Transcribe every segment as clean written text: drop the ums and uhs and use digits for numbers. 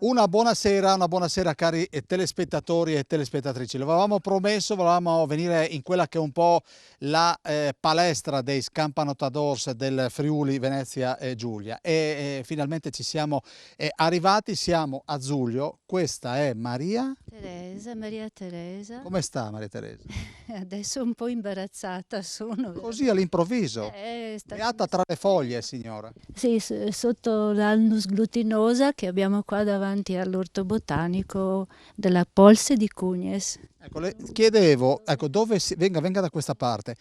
Una buonasera cari telespettatori e telespettatrici. Lo avevamo promesso, volevamo venire in quella che è un po' la palestra dei Scampanotadors del Friuli Venezia e Giulia e finalmente ci siamo arrivati, siamo a Zuglio. Questa è Maria Teresa. Come sta Maria Teresa? Adesso un po' imbarazzata sono. Così all'improvviso, È stato beata tra le foglie signora. sì, sotto l'Alnus glutinosa che abbiamo qua davanti all'orto botanico della Polse di Cugnes. Ecco, le chiedevo, ecco, venga da questa parte,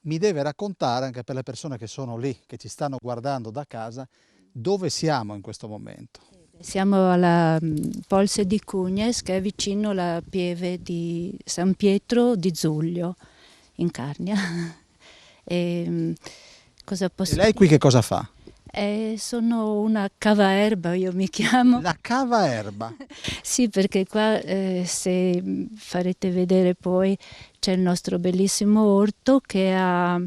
mi deve raccontare anche per le persone che sono lì, che ci stanno guardando da casa, dove siamo in questo momento. Siamo alla Polse di Cugnes, che è vicino alla pieve di San Pietro di Zuglio, in Carnia. Cosa E posso lei qui dire? che cosa fa? Sono una cavaerba, io mi chiamo. La cava erba. Sì, perché qua, se farete vedere poi, c'è il nostro bellissimo orto che ha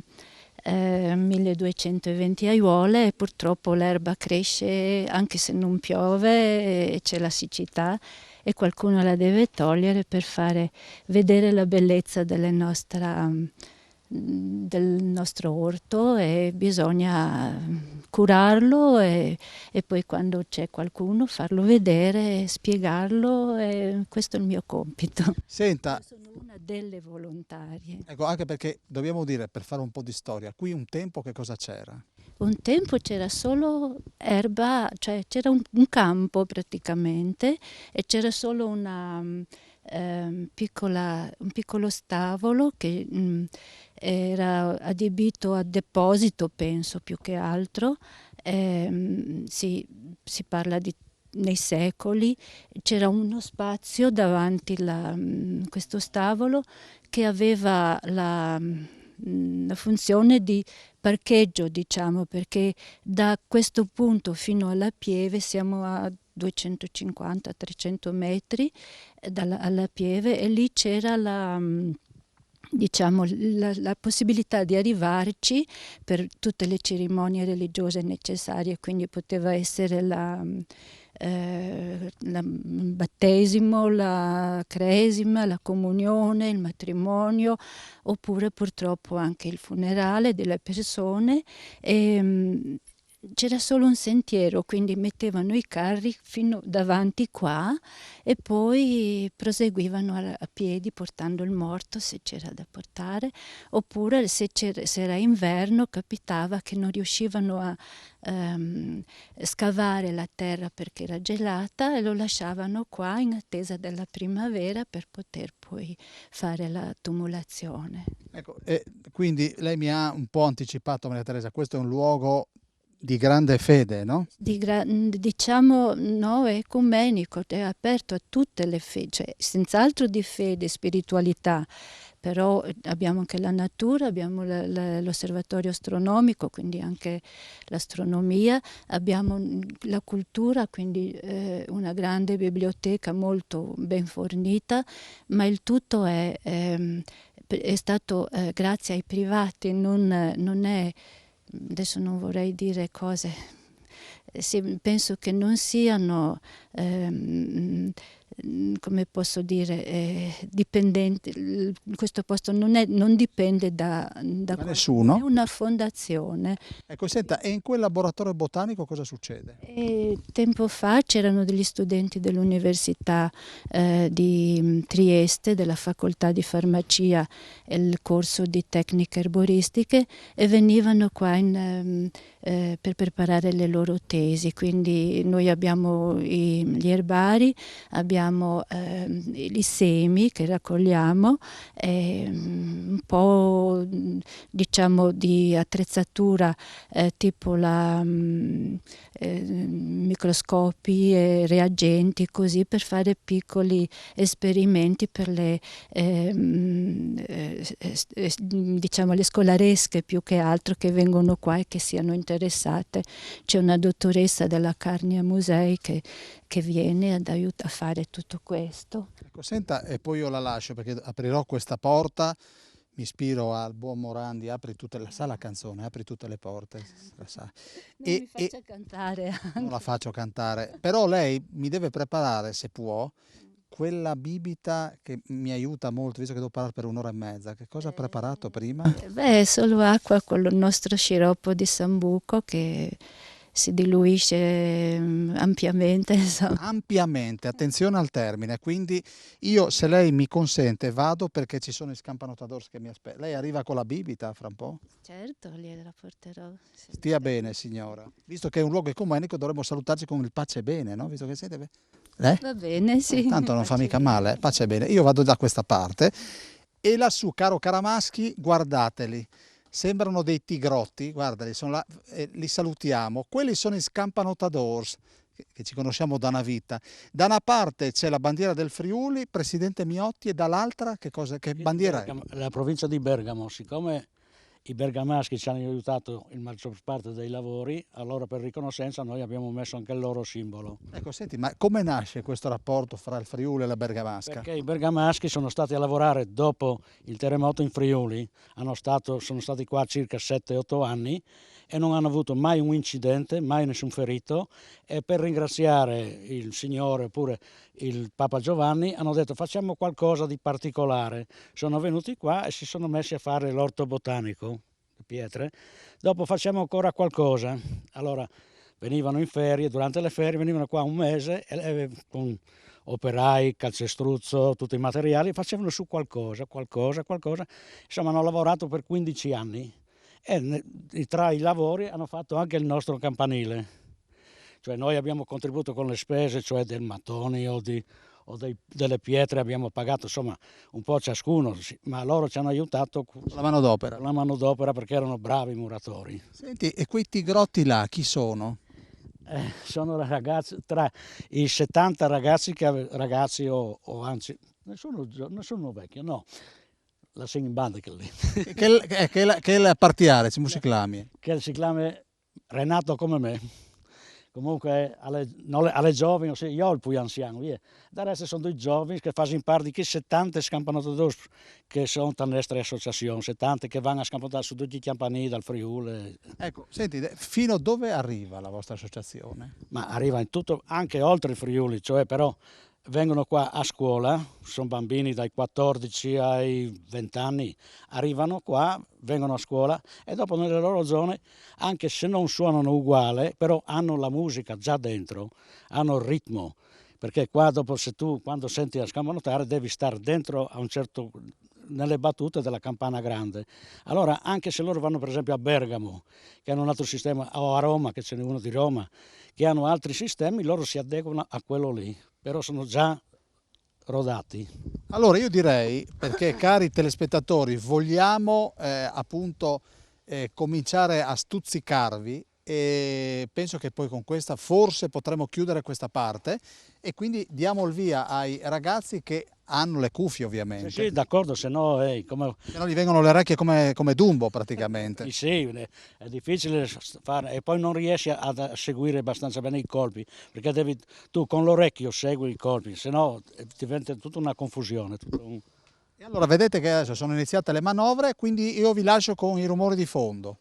1220 aiuole e purtroppo l'erba cresce anche se non piove e c'è la siccità e qualcuno la deve togliere per fare vedere la bellezza del nostro orto e bisogna curarlo e poi quando c'è qualcuno farlo vedere, spiegarlo e questo è il mio compito. Senta, Io sono una delle volontarie. ecco, anche perché dobbiamo dire, per fare un po' di storia, qui un tempo che cosa c'era? Un tempo c'era solo erba, cioè c'era un campo praticamente e c'era solo un piccolo stavolo che era adibito a deposito, penso, più che altro. Si parla di nei secoli. C'era uno spazio davanti questo stavolo che aveva la funzione di parcheggio, diciamo, perché da questo punto fino alla pieve siamo a 250-300 metri alla pieve e lì c'era diciamo, la possibilità di arrivarci per tutte le cerimonie religiose necessarie, quindi poteva essere il battesimo, la cresima, la comunione, il matrimonio, oppure purtroppo anche il funerale delle persone. C'era solo un sentiero, quindi mettevano i carri fino davanti qua e poi proseguivano a piedi portando il morto se c'era da portare, oppure se era inverno capitava che non riuscivano a scavare la terra perché era gelata e lo lasciavano qua in attesa della primavera per poter poi fare la tumulazione. Ecco, quindi lei mi ha un po' anticipato, Maria Teresa, questo è un luogo di grande fede, no? Diciamo no, è ecumenico, è aperto a tutte le fedi, cioè senz'altro di fede e spiritualità, però abbiamo anche la natura, abbiamo l'osservatorio astronomico, quindi anche l'astronomia, abbiamo la cultura, quindi una grande biblioteca molto ben fornita, ma il tutto è stato grazie ai privati, non è. Adesso non vorrei dire cose, sì, penso che non siano, come posso dire, dipendenti, questo posto non dipende da Da qualcuno, è nessuno. una fondazione. Ecco, senta, e in quel laboratorio botanico cosa succede? E tempo fa c'erano degli studenti dell'Università di Trieste, della Facoltà di Farmacia e il corso di tecniche erboristiche e venivano qua per preparare le loro tesi. Quindi noi abbiamo gli erbari, abbiamo i semi che raccogliamo, un po' diciamo di attrezzatura tipo microscopi e reagenti così per fare piccoli esperimenti per diciamo le scolaresche più che altro che vengono qua e che siano interessate. C'è una dottoressa della Carnia Musei che viene ad aiutare a fare tutto questo. Ecco, senta, e poi io la lascio perché aprirò questa porta. mi ispiro al buon Morandi, apri tutte le, sa la canzone, apri tutte le porte, la sa. Non mi faccia cantare Non la anche. faccio cantare, però lei mi deve preparare, se può, quella bibita che mi aiuta molto, visto che devo parlare per un'ora e mezza. Che cosa ha preparato prima? Beh, è solo acqua con il nostro sciroppo di sambuco che si diluisce ampiamente, insomma. Ampiamente, attenzione al termine, quindi io, se lei mi consente, vado perché ci sono i Scampanotadors che mi aspettano. Lei arriva con la bibita fra un po'? Certo, gliela porterò. Stia bene, signora. Visto che è un luogo ecumenico, dovremmo salutarci con il pace e bene, no? Visto che siete Va bene, sì. tanto non fa Facci mica bene. male, pace e bene. Io vado da questa parte e lassù, caro Caramaschi, guardateli. Sembrano dei tigrotti, guardali, sono là, li salutiamo. Quelli sono i Scampanotadors, che ci conosciamo da una vita. Da una parte c'è la bandiera del Friuli, Presidente Miotti, e dall'altra che bandiera è? La provincia di Bergamo, siccome i bergamaschi ci hanno aiutato in maggior parte dei lavori, allora per riconoscenza noi abbiamo messo anche il loro simbolo. Ecco, senti, ma come nasce questo rapporto fra il Friuli e la Bergamasca? Perché i bergamaschi sono stati a lavorare dopo il terremoto in Friuli, sono stati qua circa 7-8 anni e non hanno avuto mai un incidente, mai nessun ferito, e per ringraziare il Signore oppure il Papa Giovanni hanno detto facciamo qualcosa di particolare. Sono venuti qua e si sono messi a fare l'orto botanico di pietre. Dopo facciamo ancora qualcosa. Allora venivano in ferie, durante le ferie venivano qua un mese e con operai, calcestruzzo, tutti i materiali, facevano su qualcosa. Insomma hanno lavorato per 15 anni e tra i lavori hanno fatto anche il nostro campanile. Cioè noi abbiamo contribuito con le spese, cioè del mattoni delle pietre, abbiamo pagato insomma un po' ciascuno, ma loro ci hanno aiutato con La manodopera. la manodopera perché erano bravi muratori. Senti, e quei tigrotti là, chi sono? Sono ragazzi, tra i 70 ragazzi o anzi, nessuno vecchio, no, la singing band che lì, Che il partiare, si musiclami. che si chiama Renato come me. Comunque alle giovani, sì, io ho il più anziano, via. Da resto sono due giovani che fanno parte di che 70 scampanotadors che sono tra le nostre associazioni, 70 che vanno a scampanotare su tutti i campanili dal Friuli. Ecco, senti, fino a dove arriva la vostra associazione? Ma arriva in tutto, anche oltre il Friuli, cioè però vengono qua a scuola, sono bambini dai 14 ai 20 anni, arrivano qua, vengono a scuola e dopo nelle loro zone, anche se non suonano uguale, però hanno la musica già dentro, hanno il ritmo, perché qua dopo se tu quando senti la scampanotare devi stare dentro a un certo nelle battute della campana grande. Allora anche se loro vanno per esempio a Bergamo, che hanno un altro sistema, o a Roma, che ce n'è uno di Roma, che hanno altri sistemi, loro si adeguano a quello lì, però sono già rodati. Allora io direi, perché cari telespettatori, vogliamo appunto cominciare a stuzzicarvi e penso che poi con questa forse potremo chiudere questa parte e quindi diamo il via ai ragazzi che hanno le cuffie ovviamente. Sì, d'accordo, se no come... Se no gli vengono le orecchie come Dumbo praticamente. Sì, è difficile fare e poi non riesci a seguire abbastanza bene i colpi, perché tu con l'orecchio segui i colpi, se no diventa tutta una confusione. E allora vedete che adesso sono iniziate le manovre, quindi io vi lascio con i rumori di fondo.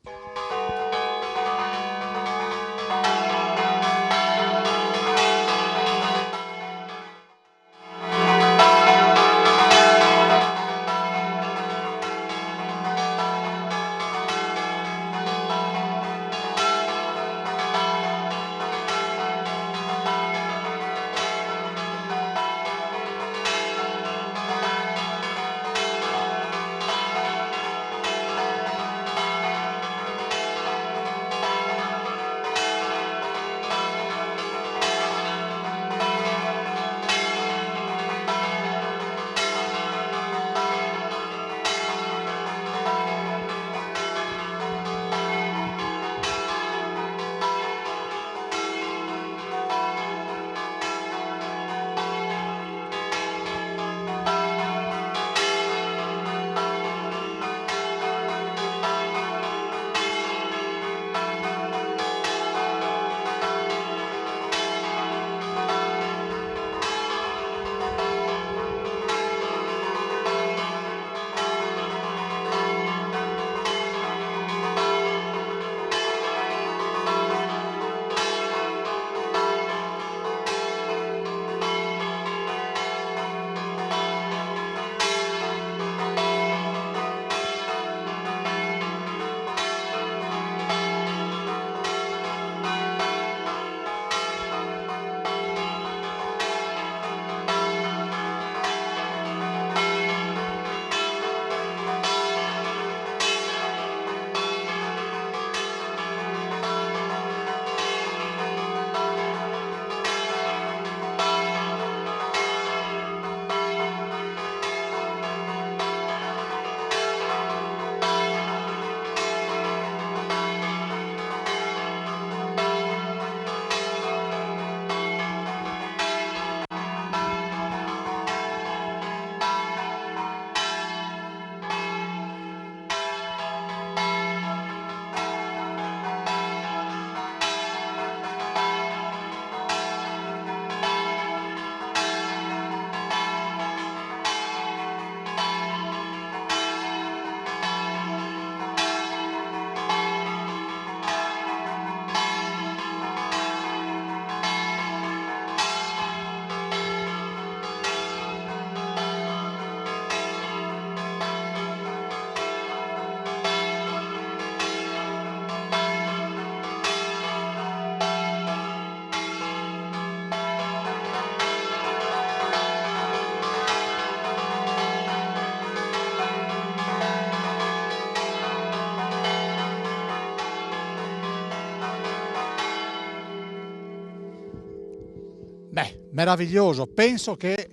Meraviglioso, penso che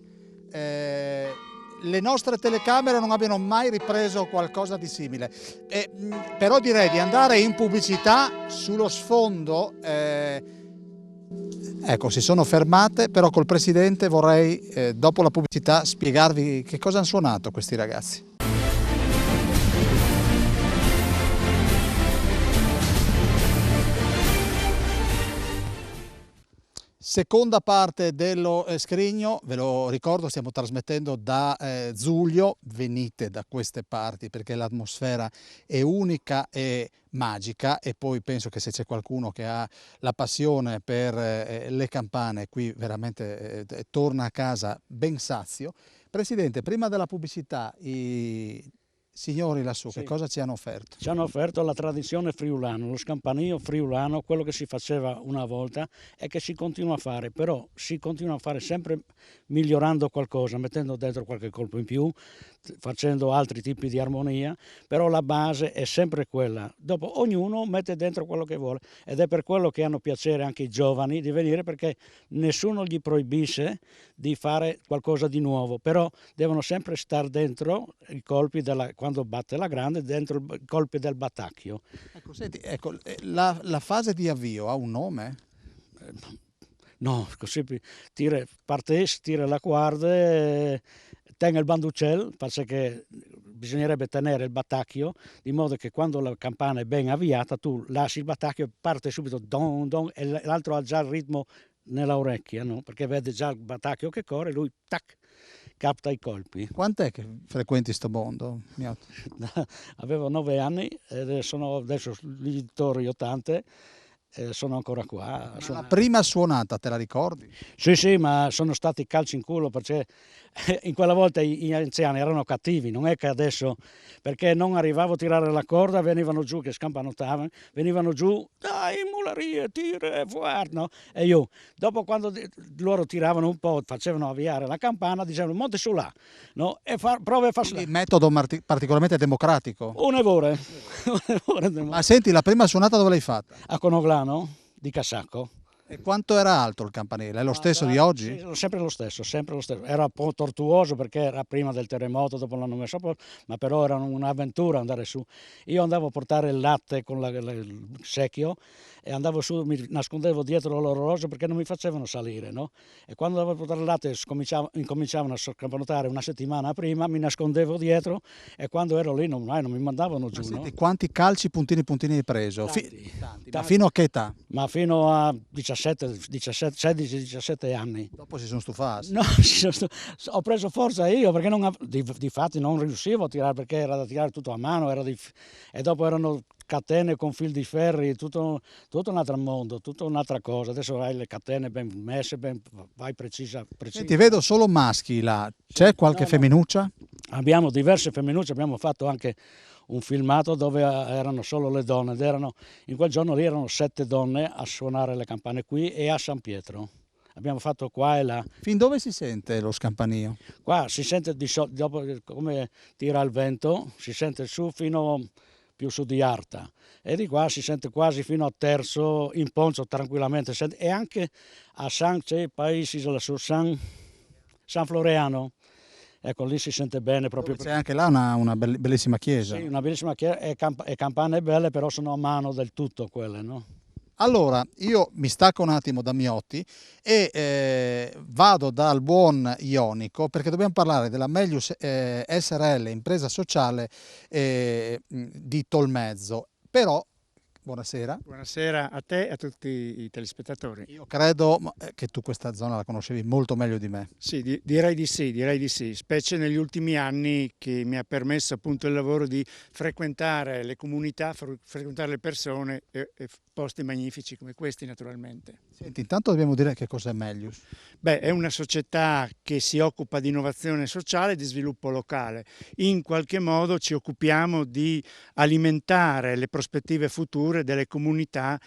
le nostre telecamere non abbiano mai ripreso qualcosa di simile. Però direi di andare in pubblicità sullo sfondo. Ecco, si sono fermate, però col Presidente vorrei, dopo la pubblicità, spiegarvi che cosa hanno suonato questi ragazzi. Seconda parte dello Scrigno, ve lo ricordo, stiamo trasmettendo da Zuglio, venite da queste parti perché l'atmosfera è unica e magica, e poi penso che se c'è qualcuno che ha la passione per le campane, qui veramente torna a casa ben sazio. Presidente, prima della pubblicità i signori lassù, Sì. che cosa ci hanno offerto? Ci hanno offerto la tradizione friulana, lo scampanio friulano, quello che si faceva una volta e che si continua a fare, però si continua a fare sempre migliorando qualcosa, mettendo dentro qualche colpo in più, facendo altri tipi di armonia, però la base è sempre quella. Dopo ognuno mette dentro quello che vuole, ed è per quello che hanno piacere anche i giovani di venire, perché nessuno gli proibisce di fare qualcosa di nuovo, però devono sempre stare dentro i colpi quando batte la grande, dentro i colpi del battacchio. Ecco, senti, ecco, la fase di avvio ha un nome? No, così parteix, tira la guardia, tenga il banducel, perché bisognerebbe tenere il battacchio, di modo che quando la campana è ben avviata tu lasci il battacchio e parte subito don don, e l'altro ha già il ritmo nella orecchia, no? Perché vede già il battacchio che corre, lui tac, capta i colpi. Quant'è che frequenti sto mondo? Avevo 9 anni e sono adesso lì torri 80. Sono ancora qua. La prima suonata te la ricordi? Sì, ma sono stati calci in culo, perché in quella volta gli anziani erano cattivi, non è che adesso, perché non arrivavo a tirare la corda, venivano giù, che scampanottavano, venivano giù, dai mulerie, tira, no? E io, dopo quando loro tiravano un po', facevano avviare la campana, dicevano monte su là, no? E prova a farla. Il metodo particolarmente democratico. Un'evore. Ma senti, la prima suonata dove l'hai fatta? A Conoglano di Casacco. E quanto era alto il campanile? È lo stesso di oggi? Sì, sempre lo stesso. Era un po' tortuoso perché era prima del terremoto, dopo l'hanno messo a posto, ma però era un'avventura andare su. Io andavo a portare il latte con il secchio e andavo su, mi nascondevo dietro l'orologio perché non mi facevano salire, no? E quando andavo a portare il latte incominciavano a scampanotare una settimana prima, mi nascondevo dietro, e quando ero lì non mi mandavano giù. Senti, no? quanti calci puntini hai preso? Tanti. Ma fino a che età? Ma fino a 16-17 anni. Dopo si sono stufati. No, ho preso forza io, perché difatti non riuscivo a tirare, perché era da tirare tutto a mano, e dopo erano catene con fil di ferri, tutto un altro mondo, tutta un'altra cosa. Adesso hai le catene ben messe, vai precisa. Senti, vedo solo maschi là, c'è qualche femminuccia? Abbiamo diverse femminucce, abbiamo fatto anche un filmato dove erano solo le donne, ed in quel giorno lì erano 7 donne a suonare le campane qui e a San Pietro. Abbiamo fatto qua e là. Fin dove si sente lo scampanio? Qua si sente dopo come tira il vento, si sente su fino più su di Arta, e di qua si sente quasi fino a Terzo, in Ponzo tranquillamente, e anche a c'è paesi lassù, San Floreano. Ecco, lì si sente bene proprio. C'è anche là una bellissima chiesa. Sì, una bellissima chiesa, e campane belle, però sono a mano del tutto quelle, no? Allora, io mi stacco un attimo da Miotti e vado dal buon Ionico, perché dobbiamo parlare della Melius SRL, impresa sociale di Tolmezzo. Però, buonasera. Buonasera a te e a tutti i telespettatori. Io credo che tu questa zona la conoscevi molto meglio di me. Sì, direi di sì, specie negli ultimi anni, che mi ha permesso appunto il lavoro di frequentare le comunità, frequentare le persone e posti magnifici come questi, naturalmente. Senti, intanto dobbiamo dire che cos'è Melius. Beh, è una società che si occupa di innovazione sociale e di sviluppo locale. In qualche modo ci occupiamo di alimentare le prospettive future delle comunità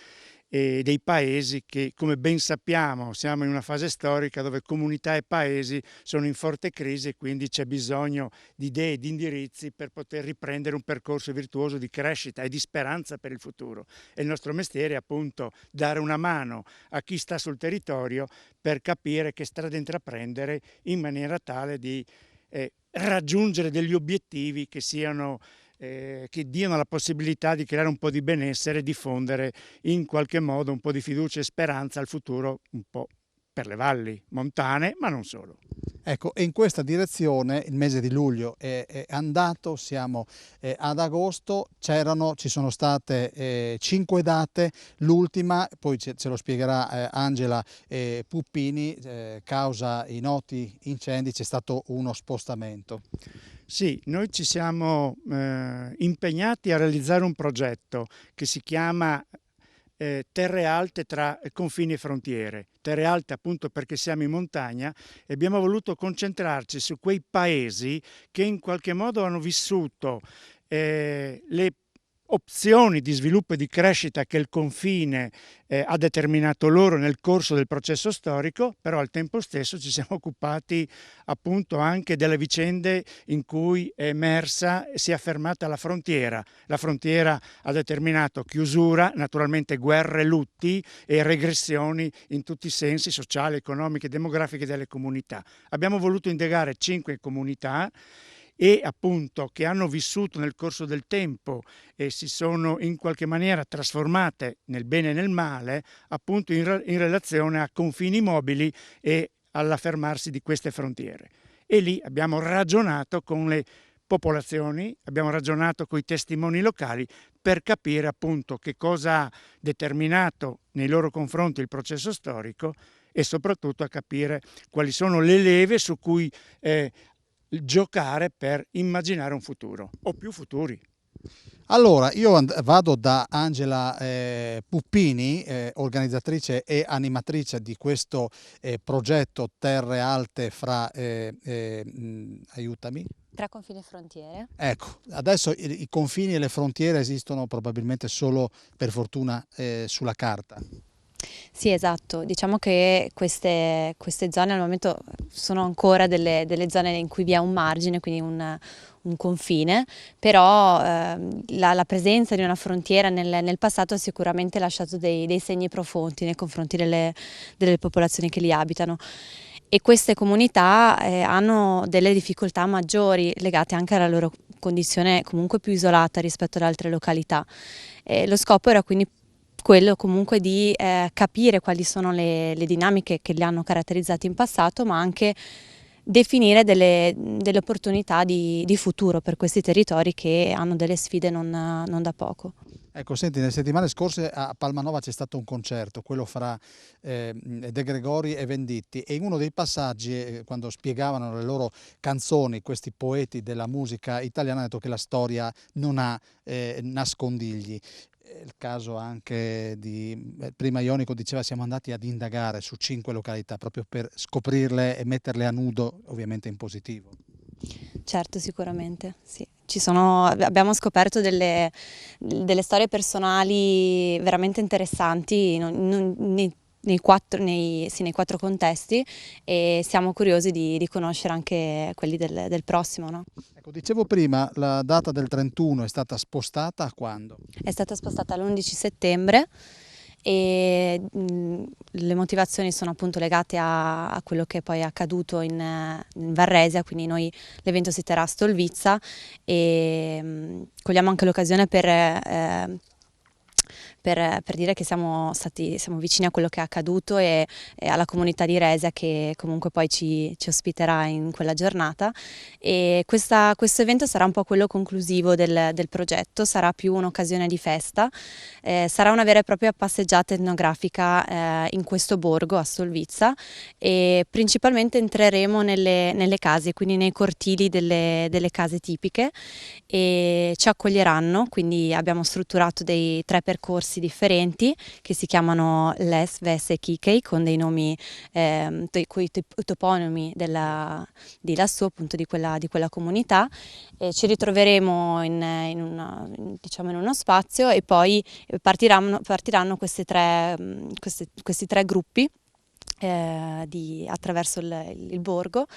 dei paesi che, come ben sappiamo, siamo in una fase storica dove comunità e paesi sono in forte crisi e quindi c'è bisogno di idee e di indirizzi per poter riprendere un percorso virtuoso di crescita e di speranza per il futuro. E il nostro mestiere è appunto dare una mano a chi sta sul territorio per capire che strada intraprendere in maniera tale di raggiungere degli obiettivi che diano la possibilità di creare un po' di benessere e diffondere in qualche modo un po' di fiducia e speranza al futuro, un po' per le valli montane, ma non solo. Ecco, e in questa direzione il mese di luglio è andato, siamo ad agosto, ci sono state 5 date, l'ultima, poi ce lo spiegherà Angela Puppini, causa i noti incendi c'è stato uno spostamento. Sì, noi ci siamo impegnati a realizzare un progetto che si chiama Terre alte tra confini e frontiere. Terre alte appunto perché siamo in montagna e abbiamo voluto concentrarci su quei paesi che in qualche modo hanno vissuto le opzioni di sviluppo e di crescita che il confine ha determinato loro nel corso del processo storico, però al tempo stesso ci siamo occupati appunto anche delle vicende in cui è emersa e si è affermata la frontiera. La frontiera ha determinato chiusura, naturalmente guerre, lutti e regressioni in tutti i sensi sociali, economiche e demografiche delle comunità. Abbiamo voluto indagare 5 comunità e appunto che hanno vissuto nel corso del tempo e si sono in qualche maniera trasformate nel bene e nel male appunto in relazione a confini mobili e all'affermarsi di queste frontiere. E lì abbiamo ragionato con le popolazioni, abbiamo ragionato con i testimoni locali per capire appunto che cosa ha determinato nei loro confronti il processo storico e soprattutto a capire quali sono le leve su cui giocare per immaginare un futuro o più futuri. Allora, io vado da Angela Puppini, organizzatrice e animatrice di questo progetto Terre Alte aiutami. Tra confini e frontiere. Ecco, adesso i confini e le frontiere esistono probabilmente solo, per fortuna, sulla carta. Sì, esatto, diciamo che queste zone al momento sono ancora delle zone in cui vi è un margine, quindi un confine, però la presenza di una frontiera nel passato ha sicuramente lasciato dei segni profondi nei confronti delle popolazioni che li abitano. E queste comunità hanno delle difficoltà maggiori legate anche alla loro condizione comunque più isolata rispetto ad altre località. Lo scopo era quindi quello comunque di capire quali sono le dinamiche che li hanno caratterizzati in passato, ma anche definire delle opportunità di futuro per questi territori che hanno delle sfide non da poco. Ecco, senti, nelle settimane scorse a Palmanova c'è stato un concerto, quello fra De Gregori e Venditti, e in uno dei passaggi, quando spiegavano le loro canzoni, questi poeti della musica italiana, hanno detto che la storia non ha nascondigli. Il caso anche di, prima Ionico diceva, siamo andati ad indagare su 5 località proprio per scoprirle e metterle a nudo, ovviamente in positivo. Certo, sicuramente, sì. Abbiamo scoperto delle storie personali veramente interessanti nei 4 contesti, e siamo curiosi di conoscere anche quelli del prossimo, no? Ecco, dicevo prima, la data del 31 è stata spostata a quando? È stata spostata all'11 settembre e le motivazioni sono appunto legate a quello che poi è accaduto in Varresia, quindi l'evento si terrà a Stolvizza e cogliamo anche l'occasione per dire che siamo vicini a quello che è accaduto e alla comunità di Resia, che comunque poi ci ospiterà in quella giornata. E questo evento sarà un po' quello conclusivo del progetto, sarà più un'occasione di festa, sarà una vera e propria passeggiata etnografica in questo borgo a Stolvizza, e principalmente entreremo nelle case, quindi nei cortili delle case tipiche, e ci accoglieranno. Quindi abbiamo strutturato dei 3x4 percorsi differenti che si chiamano Les, Ves e Kikei, con dei nomi, con i toponimi di lassù, appunto di quella comunità. Ci ritroveremo diciamo in uno spazio e poi partiranno questi tre gruppi attraverso il borgo,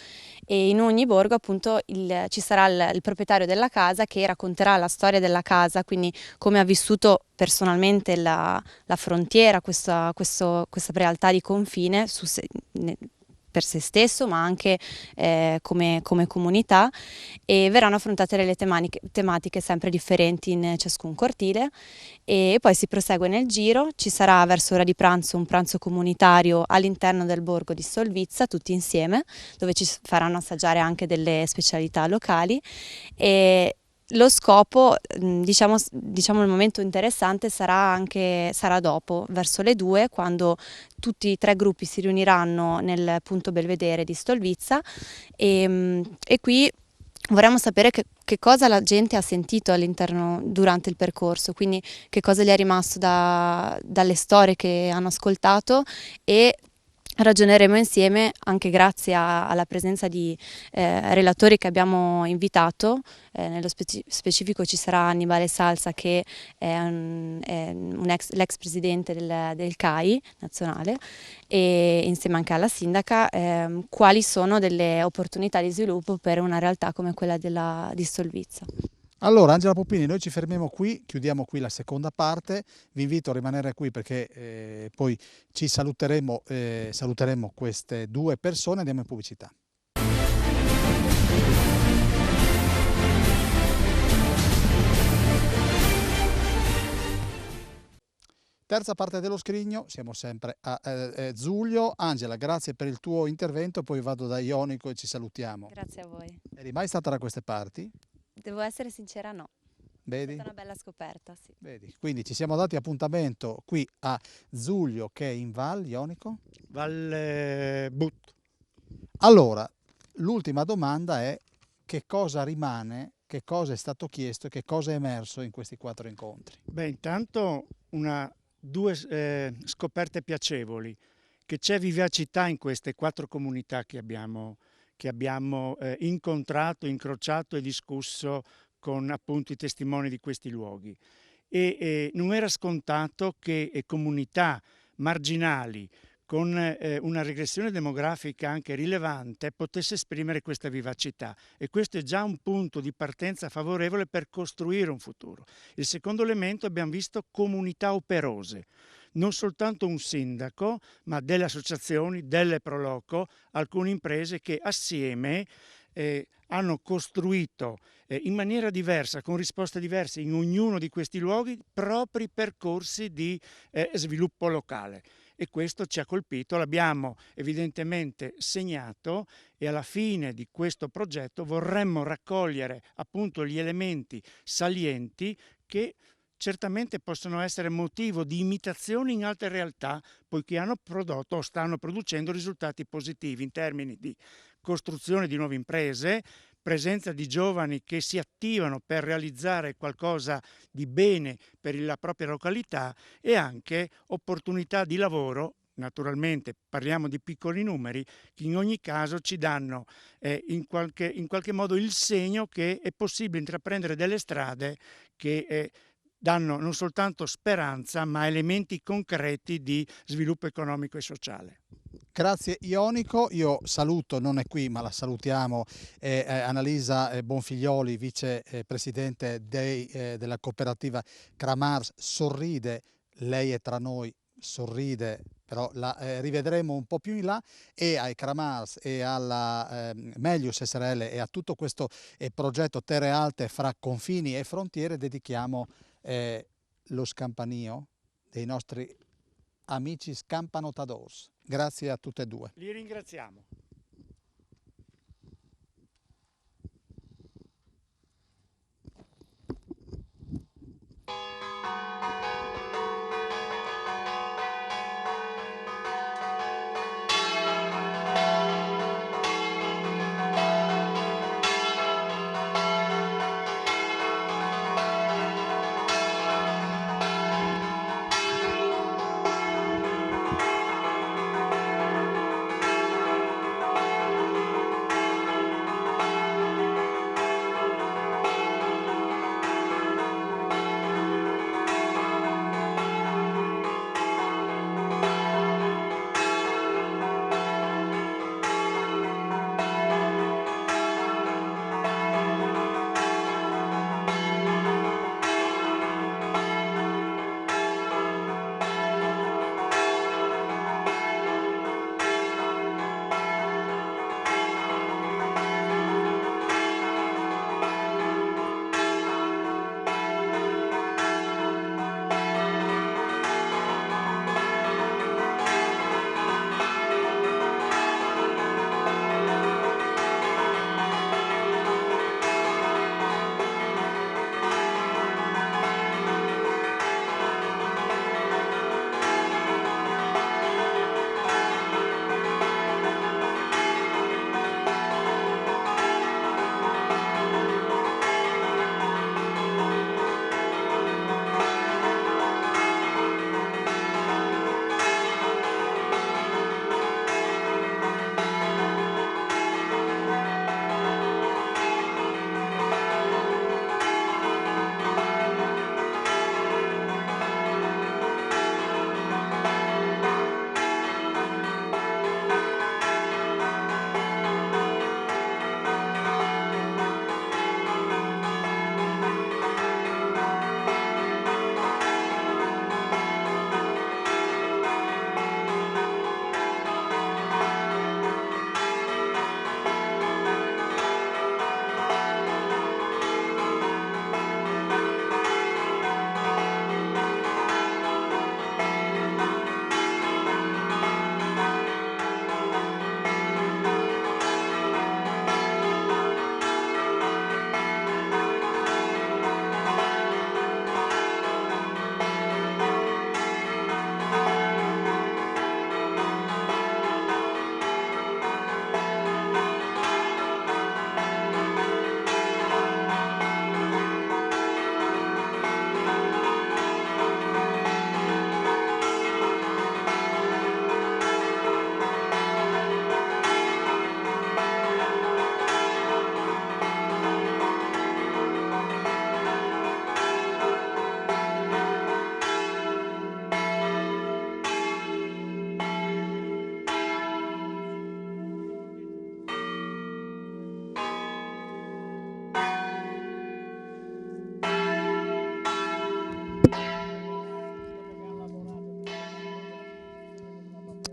e in ogni borgo appunto ci sarà il proprietario della casa che racconterà la storia della casa, quindi come ha vissuto personalmente la frontiera, questa realtà di confine per se stesso, ma anche come comunità, e verranno affrontate delle tematiche sempre differenti in ciascun cortile, e poi si prosegue nel giro. Ci sarà verso ora di pranzo un pranzo comunitario all'interno del borgo di Solvizza, tutti insieme, dove ci faranno assaggiare anche delle specialità locali, e lo scopo, diciamo il momento interessante sarà dopo, verso le 2, quando tutti i 3 gruppi si riuniranno nel punto Belvedere di Stolvizza, e qui vorremmo sapere che cosa la gente ha sentito all'interno durante il percorso, quindi che cosa gli è rimasto dalle storie che hanno ascoltato, e ragioneremo insieme, anche grazie alla presenza di relatori che abbiamo invitato. Nello specifico ci sarà Annibale Salsa, che è l'ex presidente del CAI nazionale, e insieme anche alla sindaca, quali sono delle opportunità di sviluppo per una realtà come quella di Stolvizza. Allora, Angela Puppini, noi ci fermiamo qui, chiudiamo qui la seconda parte, vi invito a rimanere qui perché poi ci saluteremo queste 2 persone, andiamo in pubblicità. Terza parte dello scrigno, siamo sempre a Zuglio. Angela, grazie per il tuo intervento, poi vado da Ionico e ci salutiamo. Grazie a voi. Eri mai stata da queste parti? Devo essere sincera, no. Vedi? È stata una bella scoperta, sì. Vedi? Quindi ci siamo dati appuntamento qui a Zuglio, che è in Val Ionico? Val But. Allora, l'ultima domanda è: che cosa rimane, che cosa è stato chiesto e che cosa è emerso in questi 4 incontri? Beh, intanto 2 scoperte piacevoli, che c'è vivacità in queste 4 comunità che abbiamo incontrato, incrociato e discusso con appunto i testimoni di questi luoghi, e non era scontato che comunità marginali con una regressione demografica anche rilevante potesse esprimere questa vivacità, e questo è già un punto di partenza favorevole per costruire un futuro. Il secondo elemento: abbiamo visto comunità operose, non soltanto un sindaco, ma delle associazioni, delle Proloco, alcune imprese che assieme hanno costruito in maniera diversa, con risposte diverse in ognuno di questi luoghi, propri percorsi di sviluppo locale. E questo ci ha colpito, l'abbiamo evidentemente segnato, e alla fine di questo progetto vorremmo raccogliere appunto gli elementi salienti che certamente possono essere motivo di imitazione in altre realtà, poiché hanno prodotto o stanno producendo risultati positivi in termini di costruzione di nuove imprese, presenza di giovani che si attivano per realizzare qualcosa di bene per la propria località, e anche opportunità di lavoro. Naturalmente parliamo di piccoli numeri che in ogni caso ci danno in qualche modo il segno che è possibile intraprendere delle strade che danno non soltanto speranza, ma elementi concreti di sviluppo economico e sociale. Grazie Ionico, io saluto, non è qui ma la salutiamo, Annalisa Bonfiglioli, vicepresidente della cooperativa Cramars. Sorride, lei è tra noi, sorride, però la rivedremo un po' più in là, e ai Cramars e alla Melius SRL e a tutto questo progetto Terre Alte fra confini e frontiere dedichiamo lo scampanio dei nostri amici Scampanotadors. Grazie a tutte e 2. Li ringraziamo.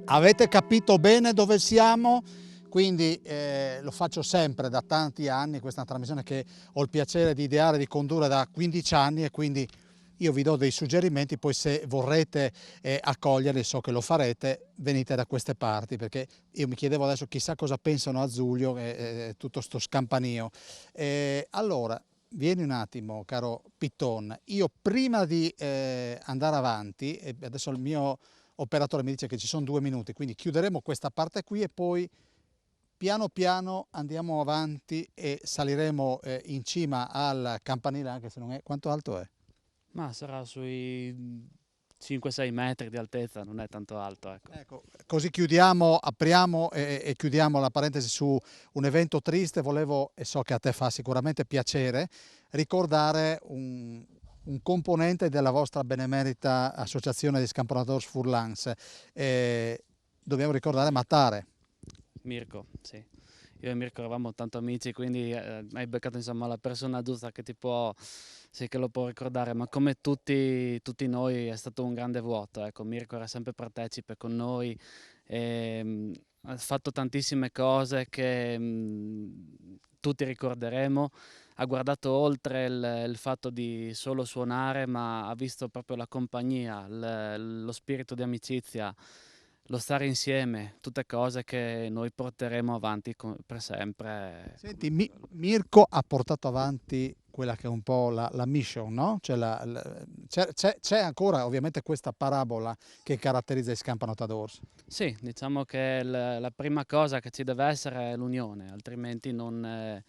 Avete capito bene dove siamo? Quindi lo faccio sempre da tanti anni, questa è una trasmissione che ho il piacere di ideare e di condurre da 15 anni e quindi io vi do dei suggerimenti, poi se vorrete accoglierli, so che lo farete, venite da queste parti, perché io mi chiedevo adesso chissà cosa pensano a Zulio e tutto sto scampanio. Allora, vieni un attimo, caro Pitton, io prima di andare avanti, e adesso il mio operatore mi dice che ci sono 2 minuti, quindi chiuderemo questa parte qui e poi piano piano andiamo avanti e saliremo in cima al campanile, anche se non è... Quanto alto è? Ma sarà sui 5-6 metri di altezza, non è tanto alto. Ecco. Ecco, così chiudiamo, apriamo e chiudiamo la parentesi su un evento triste. Volevo, e so che a te fa sicuramente piacere, ricordare un componente della vostra benemerita associazione di Scampanatori Furlans. Dobbiamo ricordare Matare. Mirko, sì. Io e Mirko eravamo tanto amici, quindi hai beccato insomma la persona giusta che ti può, sì, che lo può ricordare, ma come tutti noi è stato un grande vuoto. Ecco, Mirko era sempre partecipe con noi, ha fatto tantissime cose che tutti ricorderemo. Ha guardato oltre il fatto di solo suonare, ma ha visto proprio la compagnia, lo spirito di amicizia, lo stare insieme, tutte cose che noi porteremo avanti per sempre. Senti, Mirko ha portato avanti quella che è un po' la mission, no? Cioè c'è ancora ovviamente questa parabola che caratterizza i Scampanotados. Sì, diciamo che la prima cosa che ci deve essere è l'unione, altrimenti non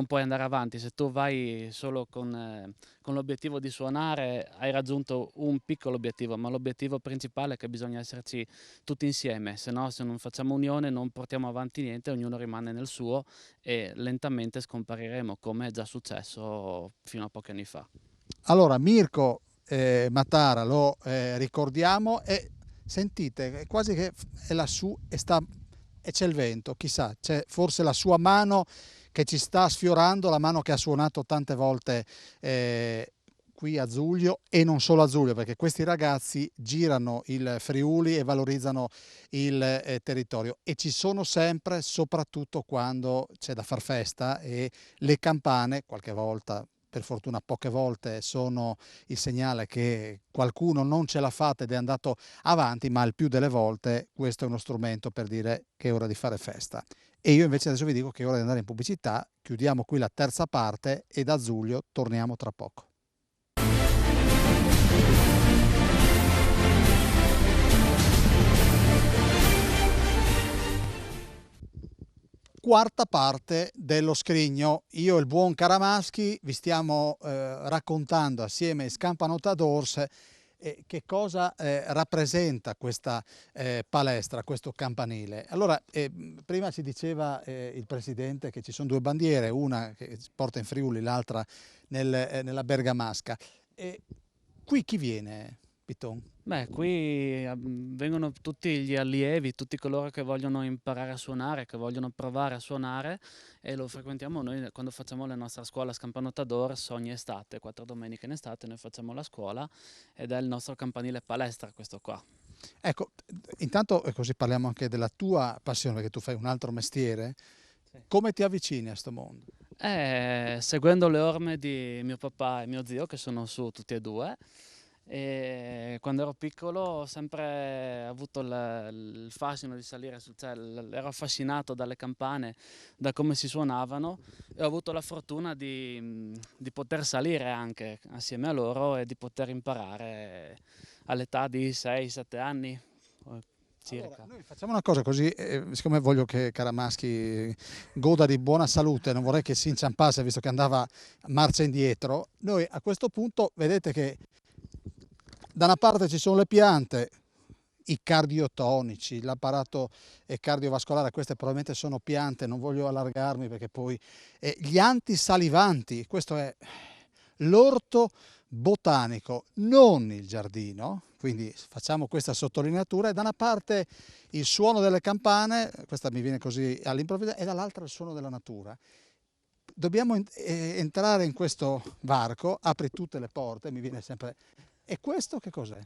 puoi andare avanti. Se tu vai solo con l'obiettivo di suonare, hai raggiunto un piccolo obiettivo, ma l'obiettivo principale è che bisogna esserci tutti insieme, se no, se non facciamo unione non portiamo avanti niente, ognuno rimane nel suo e lentamente scompariremo, come è già successo fino a pochi anni fa. Allora, Mirko Matara lo ricordiamo e sentite, è quasi che è lassù e c'è il vento, chissà, c'è forse la sua mano che ci sta sfiorando, la mano che ha suonato tante volte qui a Zuglia e non solo a Zuglia, perché questi ragazzi girano il Friuli e valorizzano il territorio e ci sono sempre, soprattutto quando c'è da far festa e le campane, qualche volta, per fortuna poche volte, sono il segnale che qualcuno non ce l'ha fatta ed è andato avanti, ma il più delle volte questo è uno strumento per dire che è ora di fare festa. E io invece adesso vi dico che è ora di andare in pubblicità, chiudiamo qui la terza parte e da Zulio torniamo tra poco. Quarta parte dello scrigno, io e il buon Caramaschi vi stiamo raccontando assieme ai Scampanotados che cosa rappresenta questa palestra, questo campanile. Allora, prima ci diceva il Presidente che ci sono 2 bandiere, una che porta in Friuli, l'altra nella Bergamasca. Qui chi viene, Pitton? Beh, qui vengono tutti gli allievi, tutti coloro che vogliono imparare a suonare, che vogliono provare a suonare e lo frequentiamo noi quando facciamo la nostra scuola Scampanotadores ogni estate, 4 domeniche in estate noi facciamo la scuola ed è il nostro campanile palestra questo qua. Ecco, intanto così parliamo anche della tua passione, perché tu fai un altro mestiere. Sì. Come ti avvicini a sto mondo? Seguendo le orme di mio papà e mio zio che sono su tutti e due. E quando ero piccolo ho sempre avuto il fascino di salire ero affascinato dalle campane, da come si suonavano e ho avuto la fortuna di poter salire anche assieme a loro e di poter imparare all'età di 6-7 anni circa. Allora, noi facciamo una cosa così, siccome voglio che Caramaschi goda di buona salute, non vorrei che si inciampasse visto che andava marcia indietro, noi a questo punto vedete che da una parte ci sono le piante, i cardiotonici, l'apparato cardiovascolare, queste probabilmente sono piante, non voglio allargarmi perché poi... gli antisalivanti, questo è l'orto botanico, non il giardino, quindi facciamo questa sottolineatura e da una parte il suono delle campane, questa mi viene così all'improvviso, e dall'altra il suono della natura. Dobbiamo entrare in questo varco, apri tutte le porte, mi viene sempre... E questo che cos'è?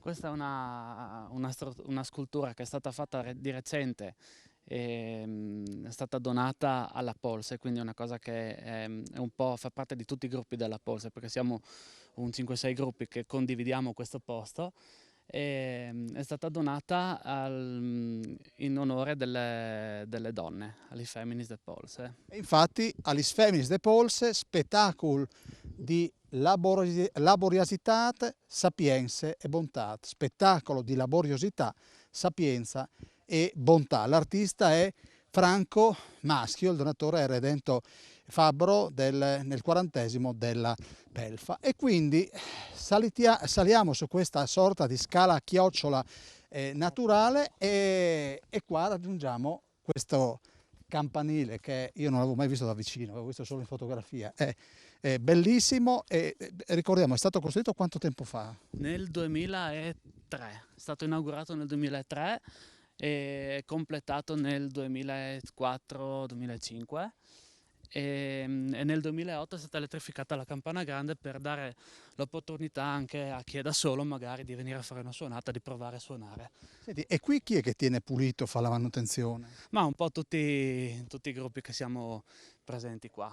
Questa è una scultura che è stata fatta di recente, è stata donata alla Polse, quindi è una cosa che è un po' fa parte di tutti i gruppi della Polse, perché siamo un 5-6 gruppi che condividiamo questo posto. È stata donata in onore delle donne, alle Feminis de Polse. E infatti alle Feminis de Polse spettacolo di laboriosità, sapienza e bontà, spettacolo di laboriosità, sapienza e bontà. L'artista è Franco Maschio, il donatore è Redento Fabbro nel 40° della Pelfa, e quindi saliamo su questa sorta di scala a chiocciola naturale e qua raggiungiamo questo campanile che io non avevo mai visto da vicino, avevo visto solo in fotografia. È bellissimo e ricordiamo, è stato costruito quanto tempo fa? Nel 2003, è stato inaugurato nel 2003 e completato nel 2004-2005. E nel 2008 è stata elettrificata la campana grande per dare l'opportunità anche a chi è da solo magari di venire a fare una suonata, di provare a suonare. Senti, e qui chi è che tiene pulito, fa la manutenzione? Ma un po' tutti i gruppi che siamo presenti qua.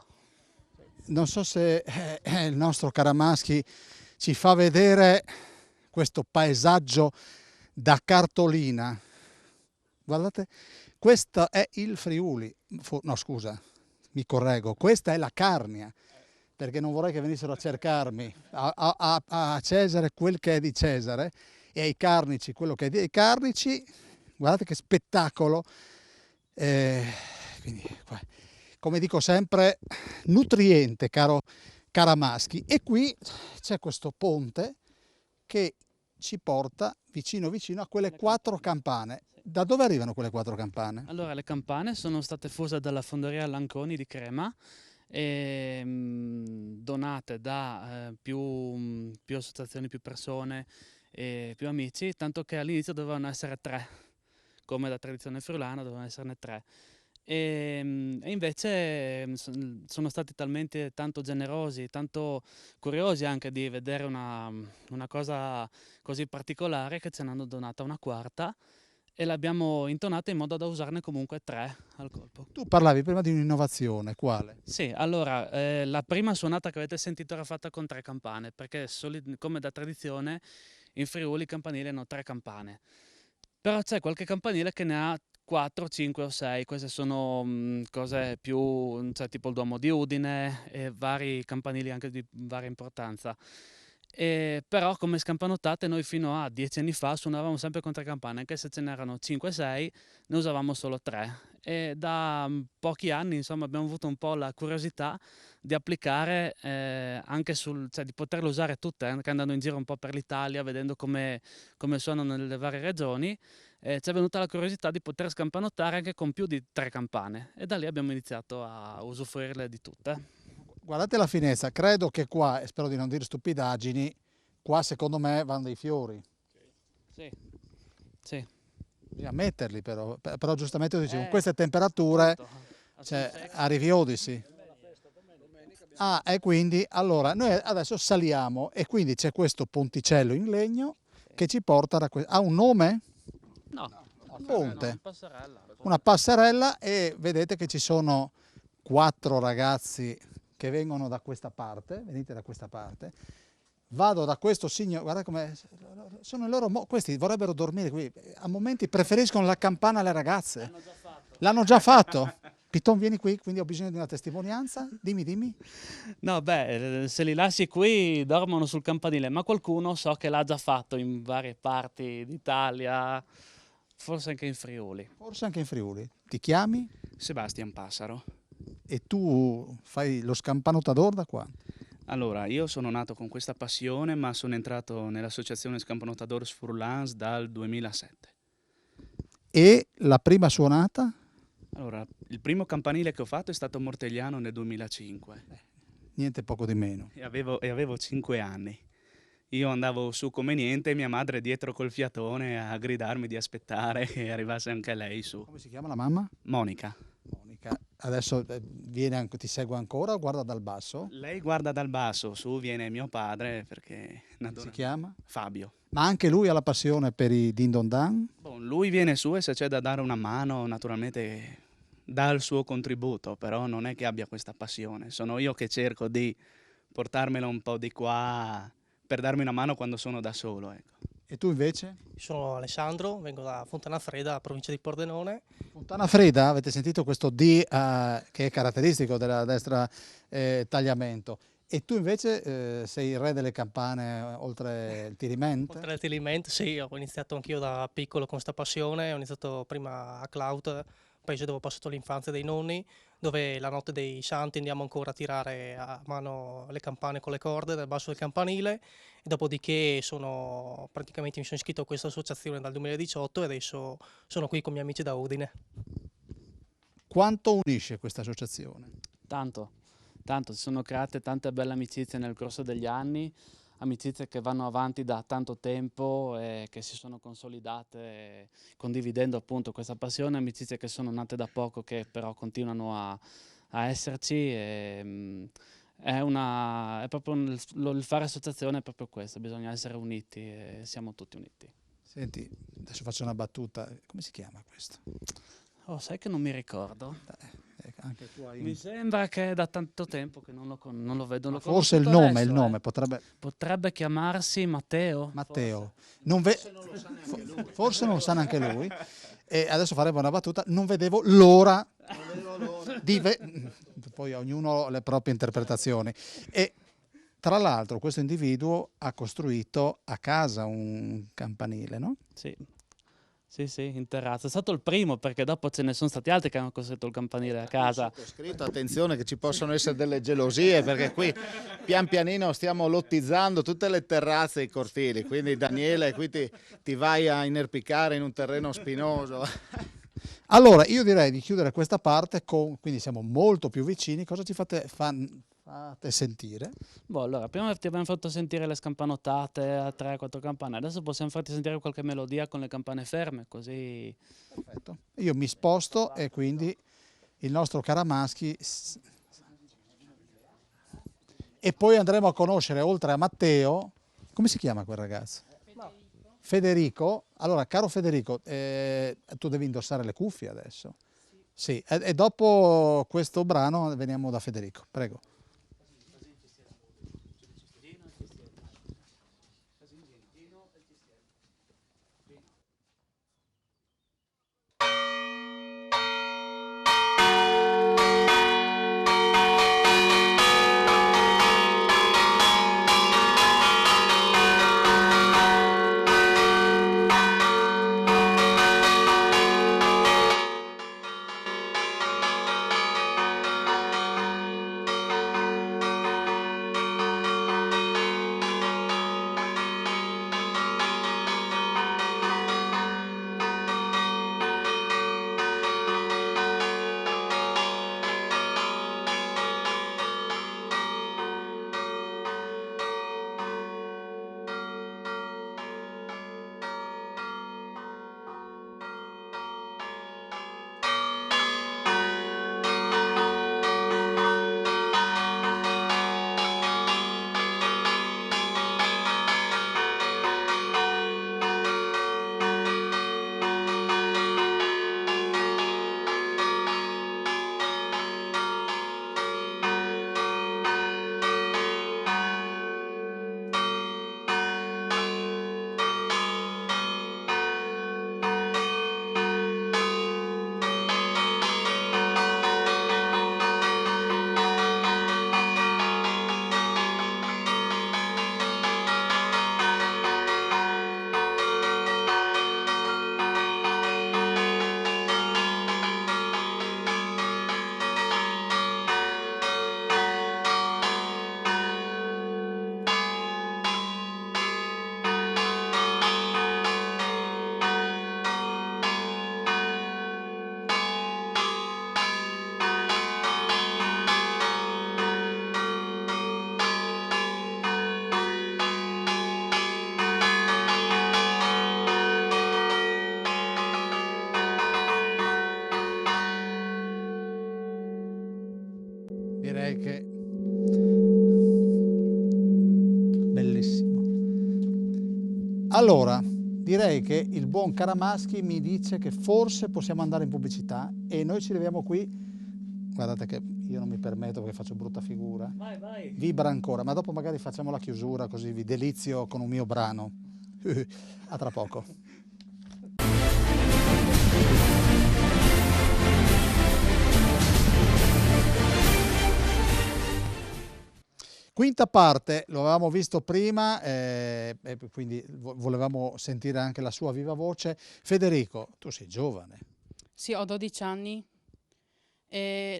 Non so se il nostro Caramaschi ci fa vedere questo paesaggio da cartolina. Guardate, questo è il Friuli, no scusa, mi correggo, questa è la Carnia, perché non vorrei che venissero a cercarmi a Cesare quel che è di Cesare e ai Carnici quello che è dei Carnici. Guardate che spettacolo, quindi, come dico sempre, nutriente, caro Caramaschi. E qui c'è questo ponte che ci porta vicino a quelle 4 campane. Da dove arrivano quelle 4 campane? Allora, le campane sono state fuse dalla fonderia Lanconi di Crema e donate da più associazioni, più persone e più amici, tanto che all'inizio dovevano essere 3, come da tradizione friulana dovevano esserne 3. E invece sono stati talmente tanto generosi, tanto curiosi anche di vedere una cosa così particolare che ce ne hanno donata una 4ª e l'abbiamo intonata in modo da usarne comunque 3 al colpo. Tu parlavi prima di un'innovazione, quale? Sì, allora, la prima suonata che avete sentito era fatta con 3 campane, perché come da tradizione in Friuli i campanili hanno 3 campane. Però c'è qualche campanile che ne ha 4, 5 o 6, queste sono cose più, cioè tipo il Duomo di Udine e vari campanili anche di varia importanza. Però come scampanottate noi fino a 10 anni fa suonavamo sempre con 3 campane, anche se ce n'erano 5-6 ne usavamo solo 3. E da pochi anni insomma abbiamo avuto un po' la curiosità di applicare anche cioè di poterle usare tutte, anche andando in giro un po' per l'Italia, vedendo come suonano nelle varie regioni. Ci è venuta la curiosità di poter scampanottare anche con più di 3 campane e da lì abbiamo iniziato a usufruirle di tutte. Guardate la finestra, credo che qua, e spero di non dire stupidaggini, qua secondo me vanno dei fiori. Sì, sì. Bisogna metterli però giustamente dicevo, con queste temperature, cioè, arrivi Odissi. Ah, e quindi, allora, noi adesso saliamo e quindi c'è questo ponticello in legno che ci porta da questo. Ha un nome? No, Un ponte. una passerella. Una passerella e vedete che ci sono 4 ragazzi che vengono da questa parte, venite da questa parte, vado da questo signore, guarda come sono i loro, questi vorrebbero dormire qui, a momenti preferiscono la campana alle ragazze. L'hanno già fatto. Piton, vieni qui, quindi ho bisogno di una testimonianza, dimmi. No, beh, se li lasci qui dormono sul campanile, ma qualcuno so che l'ha già fatto in varie parti d'Italia, forse anche in Friuli. Forse anche in Friuli. Ti chiami? Sebastian Passaro. E tu fai lo scampanotador da qua? Allora, io sono nato con questa passione, ma sono entrato nell'associazione Scampanotadores Furlans dal 2007. E la prima suonata? Allora, il primo campanile che ho fatto è stato a Mortegliano nel 2005 Niente poco di meno. e avevo 5 anni. Io andavo su come niente e mia madre dietro col fiatone a gridarmi di aspettare che arrivasse anche lei su. Come si chiama la mamma? Monica. Monica. adesso ti segue ancora o guarda dal basso? Lei guarda dal basso, su viene mio padre perché Si chiama? Fabio. Ma anche lui ha la passione per i Din Don Dan? Bon, lui viene su e se c'è da dare una mano naturalmente dà il suo contributo, però non è che abbia questa passione, sono io che cerco di portarmela un po' di qua per darmi una mano quando sono da solo. Ecco. E tu invece? Sono Alessandro, vengo da Fontana Fredda, provincia di Pordenone. Fontana Fredda, avete sentito questo D che è caratteristico della destra tagliamento. E tu invece sei il re delle campane oltre il Tirimente? Oltre al Tiliment, sì, ho iniziato anch'io da piccolo con questa passione, ho iniziato prima a Clout, paese dove ho passato l'infanzia dei nonni, dove la notte dei santi andiamo ancora a tirare a mano le campane con le corde dal basso del campanile, e dopodiché mi sono iscritto a questa associazione dal 2018 e adesso sono qui con i miei amici da Udine. Quanto unisce questa associazione? Tanto, si sono create tante belle amicizie nel corso degli anni, amicizie che vanno avanti da tanto tempo e che si sono consolidate condividendo appunto questa passione, amicizie che sono nate da poco che però continuano a esserci. È proprio il fare associazione è proprio questo, bisogna essere uniti e siamo tutti uniti. Senti, adesso faccio una battuta, come si chiama questo? Oh, sai che non mi ricordo? Anche tu hai Mi sembra che è da tanto tempo che non lo vedo. L'ho forse il conosciuto nome, adesso, potrebbe chiamarsi Matteo. Matteo. Forse non lo sa neanche lui. E adesso faremo una battuta, non vedevo l'ora poi ognuno ha le proprie interpretazioni. E tra l'altro questo individuo ha costruito a casa un campanile, no? Sì, in terrazzo. È stato il primo perché dopo ce ne sono stati altri che hanno costruito il campanile a casa. Scritto, attenzione che ci possono essere delle gelosie perché qui pian pianino stiamo lottizzando tutte le terrazze e i cortili, quindi Daniele qui ti vai a inerpicare in un terreno spinoso. Allora io direi di chiudere questa parte quindi siamo molto più vicini, cosa ci fate sentire? Allora, prima ti abbiamo fatto sentire le scampanottate a 3-4 campane, adesso possiamo farti sentire qualche melodia con le campane ferme, così... Perfetto. Io mi sposto e quindi il nostro Caramaschi... E poi andremo a conoscere, oltre a Matteo, come si chiama quel ragazzo? Federico. Allora, caro Federico, tu devi indossare le cuffie adesso. Sì, e dopo questo brano veniamo da Federico, prego. Allora, direi che il buon Caramaschi mi dice che forse possiamo andare in pubblicità e noi ci leviamo qui. Guardate che io non mi permetto perché faccio brutta figura. Vai. Vibra ancora, ma dopo magari facciamo la chiusura così vi delizio con un mio brano. A tra poco. Quinta parte, lo avevamo visto prima, quindi volevamo sentire anche la sua viva voce. Federico, tu sei giovane. Sì, ho 12 anni.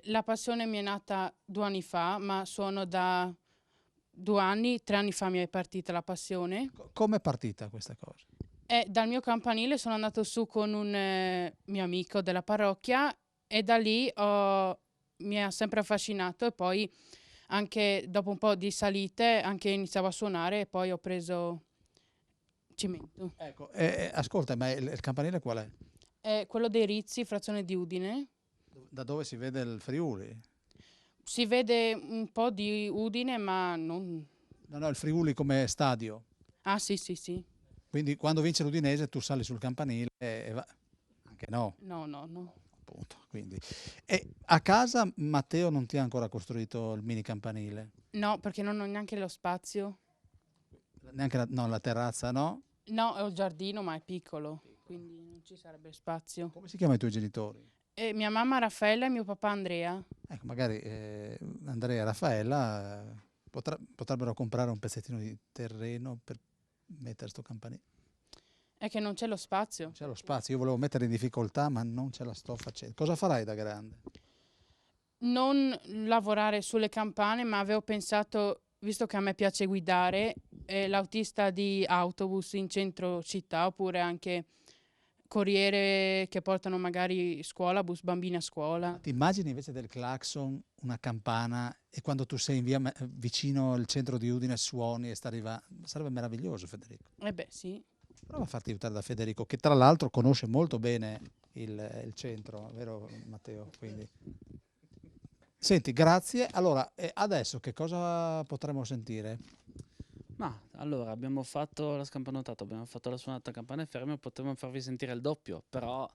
La passione mi è nata 2 anni fa, ma sono da 2 anni, 3 anni fa mi è partita la passione. Come è partita questa cosa? Dal mio campanile sono andato su con un mio amico della parrocchia e da lì mi ha sempre affascinato e poi anche dopo un po' di salite anche iniziavo a suonare e poi ho preso cimento. Ecco, ascolta, ma il campanile qual è? È quello dei Rizzi, frazione di Udine. Da dove si vede il Friuli? Si vede un po' di Udine, ma non... No, il Friuli come stadio. Ah, sì. Quindi quando vince l'Udinese tu sali sul campanile e va... Anche no. No. Appunto, quindi. E a casa Matteo non ti ha ancora costruito il mini campanile? No, perché non ho neanche lo spazio. Neanche la terrazza, no? No, ho il giardino, ma è piccolo, quindi non ci sarebbe spazio. Come si chiamano i tuoi genitori? Mia mamma Raffaella e mio papà Andrea. Ecco, magari Andrea e Raffaella potrebbero comprare un pezzettino di terreno per mettere sto campanile. È che non c'è lo spazio. C'è lo spazio, io volevo mettere in difficoltà, ma non ce la sto facendo. Cosa farai da grande? Non lavorare sulle campane, ma avevo pensato, visto che a me piace guidare, l'autista di autobus in centro città, oppure anche corriere che portano magari bus bambini a scuola. Ti immagini invece del clacson una campana e quando tu sei in via vicino al centro di Udine suoni e sta arrivando? Sarebbe meraviglioso, Federico. Beh, sì. Prova a farti aiutare da Federico, che tra l'altro conosce molto bene il centro, vero Matteo? Quindi. Senti, grazie. Allora, adesso che cosa potremo sentire? Ma allora abbiamo fatto la scampanottata, abbiamo fatto la suonata a campane ferme, potremmo farvi sentire il doppio, però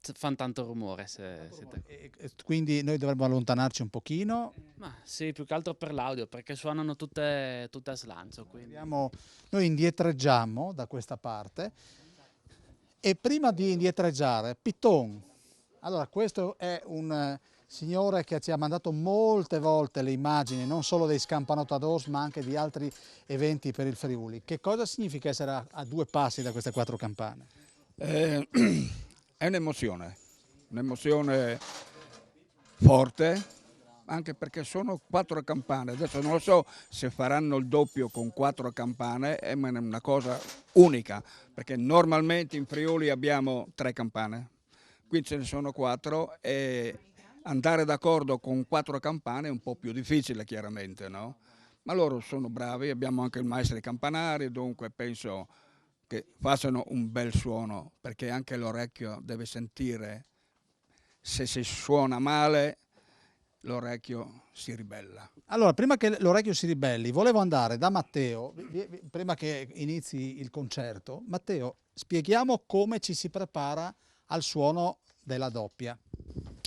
fanno tanto rumore se siete... Quindi noi dovremmo allontanarci un pochino. Ma sì, più che altro per l'audio, perché suonano tutte a slancio. Quindi. Noi indietreggiamo da questa parte e prima di indietreggiare, Piton. Allora, questo è un signore che ci ha mandato molte volte le immagini, non solo dei Scampanottadors, ma anche di altri eventi per il Friuli. Che cosa significa essere a 2 passi da queste 4 campane? È un'emozione forte, anche perché sono 4 campane. Adesso non lo so se faranno il doppio con 4 campane, ma è una cosa unica, perché normalmente in Friuli abbiamo 3 campane, qui ce ne sono 4 e andare d'accordo con 4 campane è un po' più difficile chiaramente, no? Ma loro sono bravi, abbiamo anche il maestro dei campanari, dunque penso che facciano un bel suono, perché anche l'orecchio deve sentire, se si suona male l'orecchio si ribella. Allora, prima che l'orecchio si ribelli, volevo andare da Matteo, prima che inizi il concerto. Matteo, spieghiamo come ci si prepara al suono della doppia.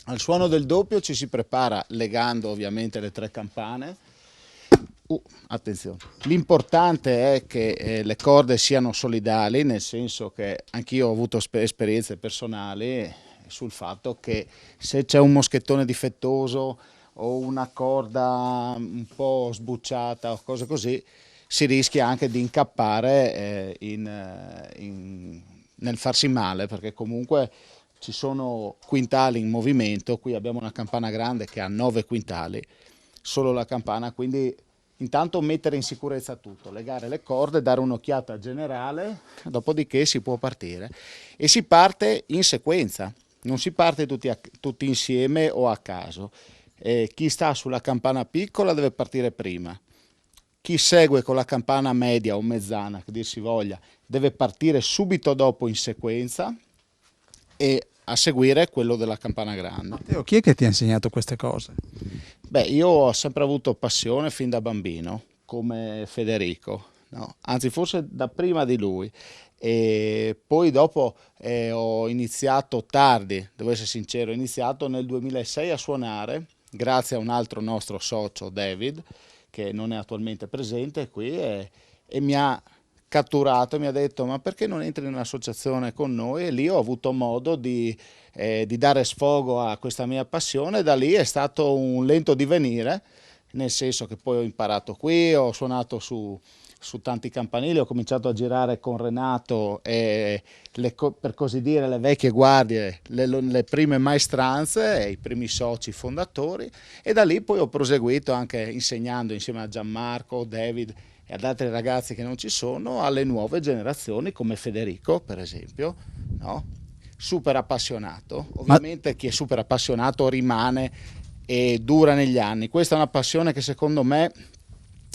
Al suono del doppio ci si prepara legando ovviamente le 3 campane. Attenzione, l'importante è che le corde siano solidali, nel senso che anch'io ho avuto esperienze personali sul fatto che se c'è un moschettone difettoso o una corda un po' sbucciata o cose così, si rischia anche di incappare nel farsi male, perché comunque ci sono quintali in movimento. Qui abbiamo una campana grande che ha 9 quintali, solo la campana, quindi intanto mettere in sicurezza tutto, legare le corde, dare un'occhiata generale, dopodiché si può partire. E si parte in sequenza, non si parte tutti insieme o a caso. Chi sta sulla campana piccola deve partire prima, chi segue con la campana media o mezzana, che dir si voglia, deve partire subito dopo in sequenza e a seguire quello della campana grande. Matteo, chi è che ti ha insegnato queste cose? Beh, io ho sempre avuto passione fin da bambino, come Federico, no? Anzi forse da prima di lui. E poi dopo ho iniziato tardi, devo essere sincero, ho iniziato nel 2006 a suonare grazie a un altro nostro socio, David, che non è attualmente presente qui, e mi ha catturato e mi ha detto: ma perché non entri in un'associazione con noi? E lì ho avuto modo di dare sfogo a questa mia passione, e da lì è stato un lento divenire, nel senso che poi ho imparato qui, ho suonato su tanti campanili, ho cominciato a girare con Renato e per così dire le vecchie guardie, le prime maestranze, i primi soci fondatori, e da lì poi ho proseguito anche insegnando insieme a Gianmarco, David e ad altri ragazzi che non ci sono, alle nuove generazioni come Federico per esempio, no? Super appassionato, ovviamente chi è super appassionato rimane e dura negli anni. Questa è una passione che secondo me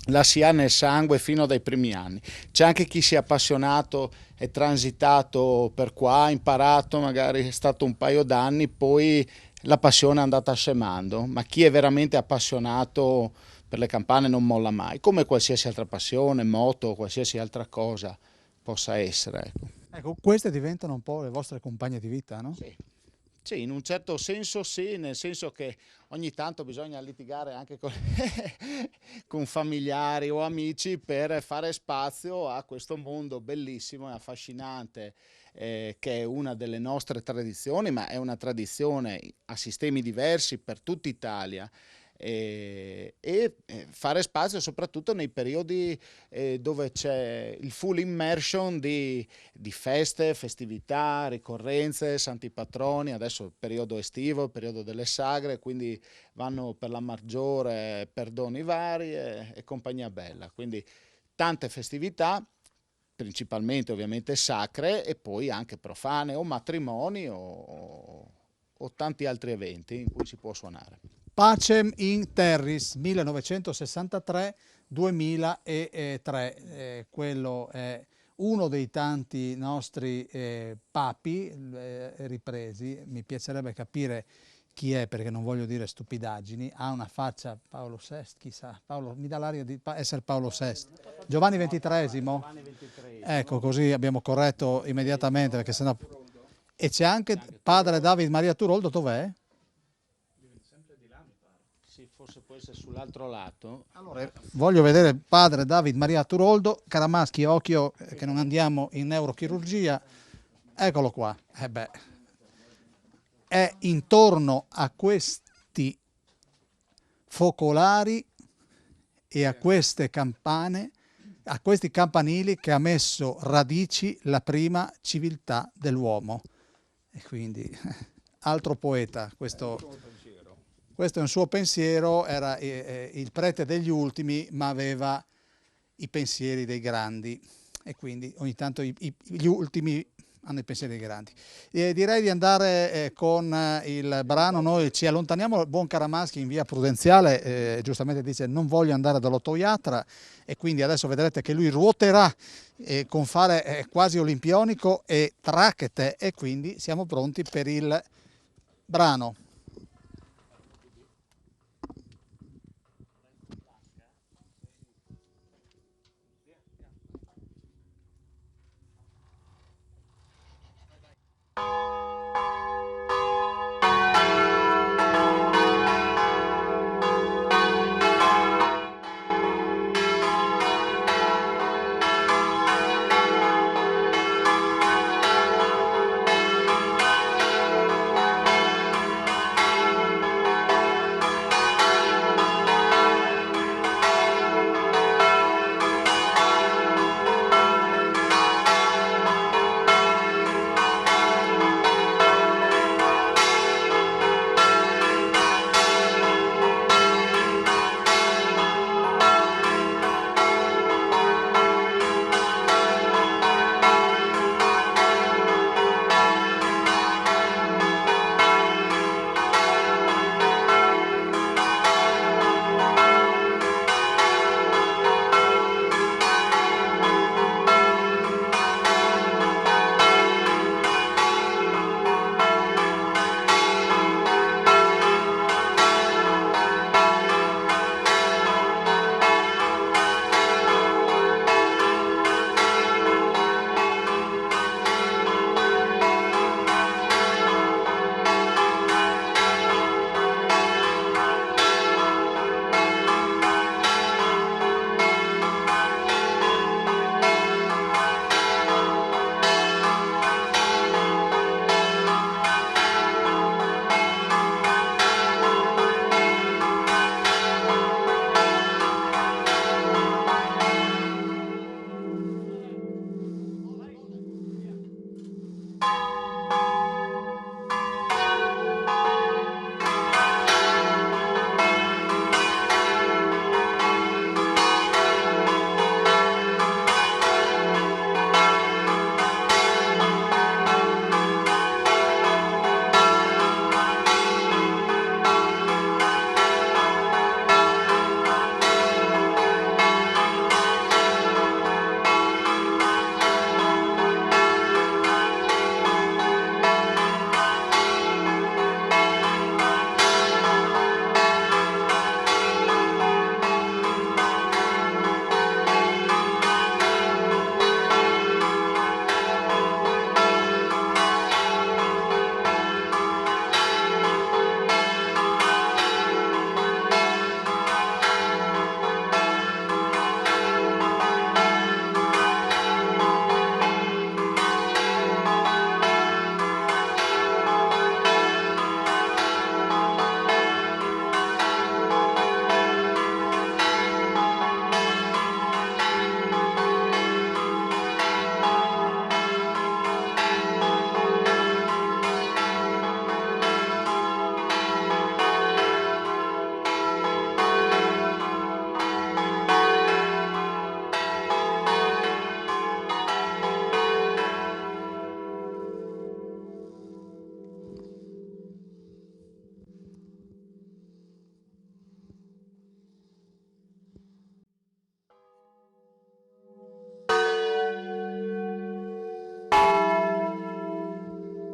la si ha nel sangue fino dai primi anni. C'è anche chi si è appassionato e transitato per qua, ha imparato, magari è stato un paio d'anni, poi la passione è andata scemando, ma chi è veramente appassionato per le campane non molla mai, come qualsiasi altra passione, moto, qualsiasi altra cosa possa essere. Ecco. Ecco, queste diventano un po' le vostre compagne di vita, no? Sì. Sì, in un certo senso sì, nel senso che ogni tanto bisogna litigare anche con familiari o amici per fare spazio a questo mondo bellissimo e affascinante, che è una delle nostre tradizioni, ma è una tradizione a sistemi diversi per tutta Italia. E fare spazio soprattutto nei periodi dove c'è il full immersion di feste, festività, ricorrenze, santi patroni, adesso il periodo estivo, il periodo delle sagre, quindi vanno per la maggiore, perdoni vari e compagnia bella, quindi tante festività, principalmente ovviamente sacre e poi anche profane o matrimoni o tanti altri eventi in cui si può suonare. Pacem in Terris 1963-2003, quello è uno dei tanti nostri papi ripresi. Mi piacerebbe capire chi è, perché non voglio dire stupidaggini. Ha una faccia Paolo VI, chissà, Paolo, mi dà l'aria di essere Paolo VI. Giovanni XXIII? Ecco, così abbiamo corretto immediatamente, perché sennò... E c'è anche padre David Maria Turoldo, dov'è? Forse può essere sull'altro lato. Allora, voglio vedere padre David Maria Turoldo. Caramaschi, occhio che non andiamo in neurochirurgia. Eccolo qua. È intorno a questi focolari e a queste campane, a questi campanili, che ha messo radici la prima civiltà dell'uomo. E quindi altro poeta questo. Questo è un suo pensiero, era il prete degli ultimi, ma aveva i pensieri dei grandi, e quindi ogni tanto gli ultimi hanno i pensieri dei grandi. Direi di andare con il brano. Noi ci allontaniamo, il buon Caramaschi in via Prudenziale giustamente dice: non voglio andare dall'Ottoiatra, e quindi adesso vedrete che lui ruoterà con fare quasi olimpionico e tracchete, e quindi siamo pronti per il brano.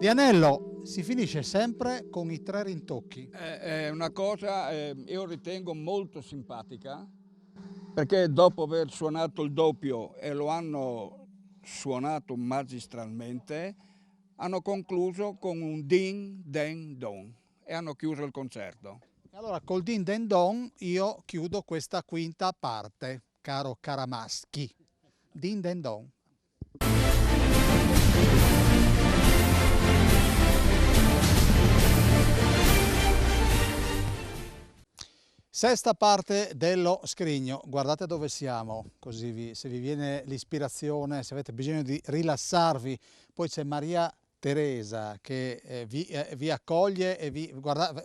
Dianello, si finisce sempre con i 3 rintocchi. È una cosa io ritengo molto simpatica, perché dopo aver suonato il doppio e lo hanno suonato magistralmente, hanno concluso con un ding deng dong e hanno chiuso il concerto. Allora col din den don io chiudo questa quinta parte, caro Caramaschi. Din den don. Sesta parte dello scrigno, guardate dove siamo, così se vi viene l'ispirazione, se avete bisogno di rilassarvi, poi c'è Maria Teresa che vi accoglie e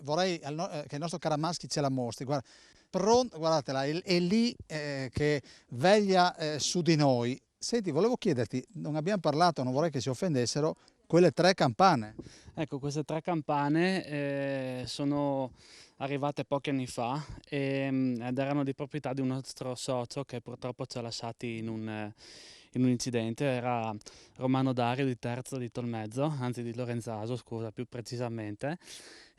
vorrei che il nostro Caramaschi ce la mostri, guardatela, è lì che veglia su di noi. Senti, volevo chiederti, non abbiamo parlato, non vorrei che si offendessero, quelle 3 campane. Ecco, queste 3 campane sono arrivate pochi anni fa ed erano di proprietà di un nostro socio che purtroppo ci ha lasciati in un incidente. Era Romano Dario di Terzo di Tolmezzo, anzi di Lorenzaso, scusa, più precisamente,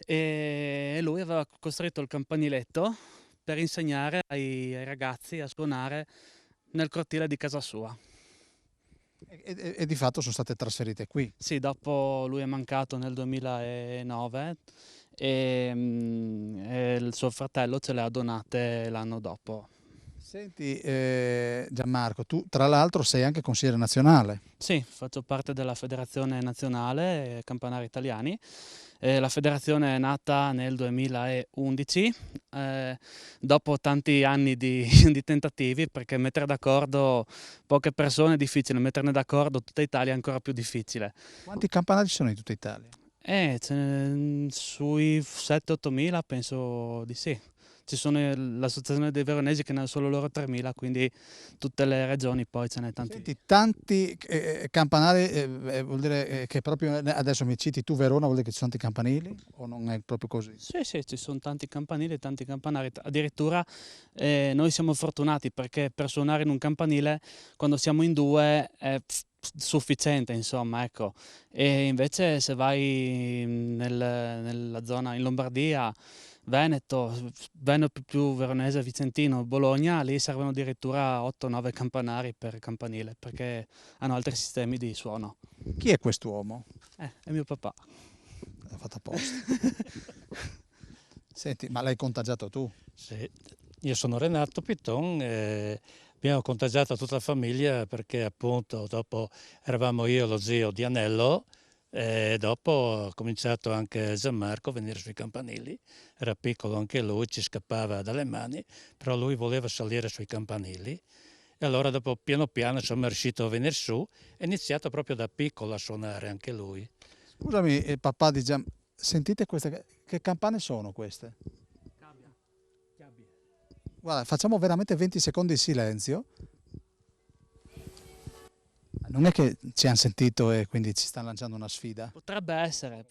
e lui aveva costruito il campaniletto per insegnare ai ragazzi a suonare nel cortile di casa sua. E di fatto sono state trasferite qui. Sì, dopo lui è mancato nel 2009 e il suo fratello ce le ha donate l'anno dopo. Senti Gianmarco, tu tra l'altro sei anche consigliere nazionale. Sì, faccio parte della Federazione Nazionale Campanari Italiani. La federazione è nata nel 2011, dopo tanti anni di tentativi, perché mettere d'accordo poche persone è difficile, metterne d'accordo tutta Italia è ancora più difficile. Quanti campanari ci sono in tutta Italia? Sui 7-8 mila penso di sì. Ci sono l'associazione dei veronesi che ne ha solo loro 3.000, quindi tutte le regioni poi ce n'è tanti. Senti, tanti campanari, vuol dire che proprio adesso mi citi tu Verona, vuol dire che ci sono tanti campanili o non è proprio così? Sì, sì, ci sono tanti campanili e tanti campanari. Addirittura noi siamo fortunati perché per suonare in un campanile quando siamo in 2 è sufficiente, insomma, ecco. E invece se vai nella zona in Lombardia, Veneto più Veronese, Vicentino, Bologna, lì servono addirittura 8-9 campanari per campanile perché hanno altri sistemi di suono. Chi è quest'uomo? È mio papà. L'ha fatto apposta. Senti, ma l'hai contagiato tu? Sì, io sono Renato Piton, abbiamo contagiato tutta la famiglia perché appunto dopo eravamo io e lo zio Dianello e dopo ho cominciato anche Gianmarco a venire sui campanili, era piccolo anche lui, ci scappava dalle mani, però lui voleva salire sui campanili e allora dopo piano piano sono riuscito a venire su e ho iniziato proprio da piccolo a suonare anche lui. Scusami papà di Gian, sentite queste, che campane sono queste? Guarda, facciamo veramente 20 secondi di silenzio. Non è che ci hanno sentito e quindi ci stanno lanciando una sfida? Potrebbe essere.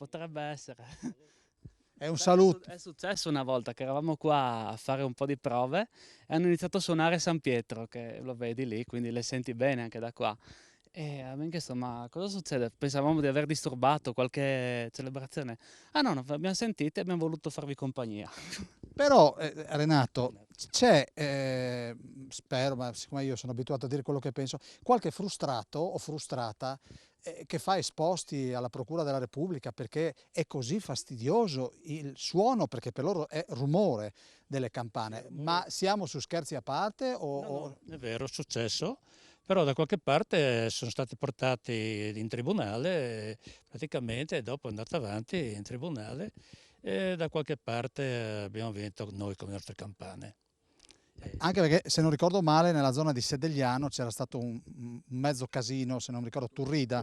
È un saluto. È successo una volta che eravamo qua a fare un po' di prove e hanno iniziato a suonare San Pietro, che lo vedi lì, quindi le senti bene anche da qua. E abbiamo chiesto, ma cosa succede? Pensavamo di aver disturbato qualche celebrazione. Ah no, abbiamo sentito e abbiamo voluto farvi compagnia. Però Renato, c'è, spero, ma siccome io sono abituato a dire quello che penso, qualche frustrato o frustrata che fa esposti alla Procura della Repubblica perché è così fastidioso il suono, perché per loro è rumore delle campane. Ma siamo su scherzi a parte? No, è vero, è successo, però da qualche parte sono stati portati in tribunale, praticamente dopo è andato avanti in tribunale e da qualche parte abbiamo vinto noi con le nostre campane. Anche perché, se non ricordo male, nella zona di Sedegliano c'era stato un mezzo casino, se non mi ricordo, Turrida.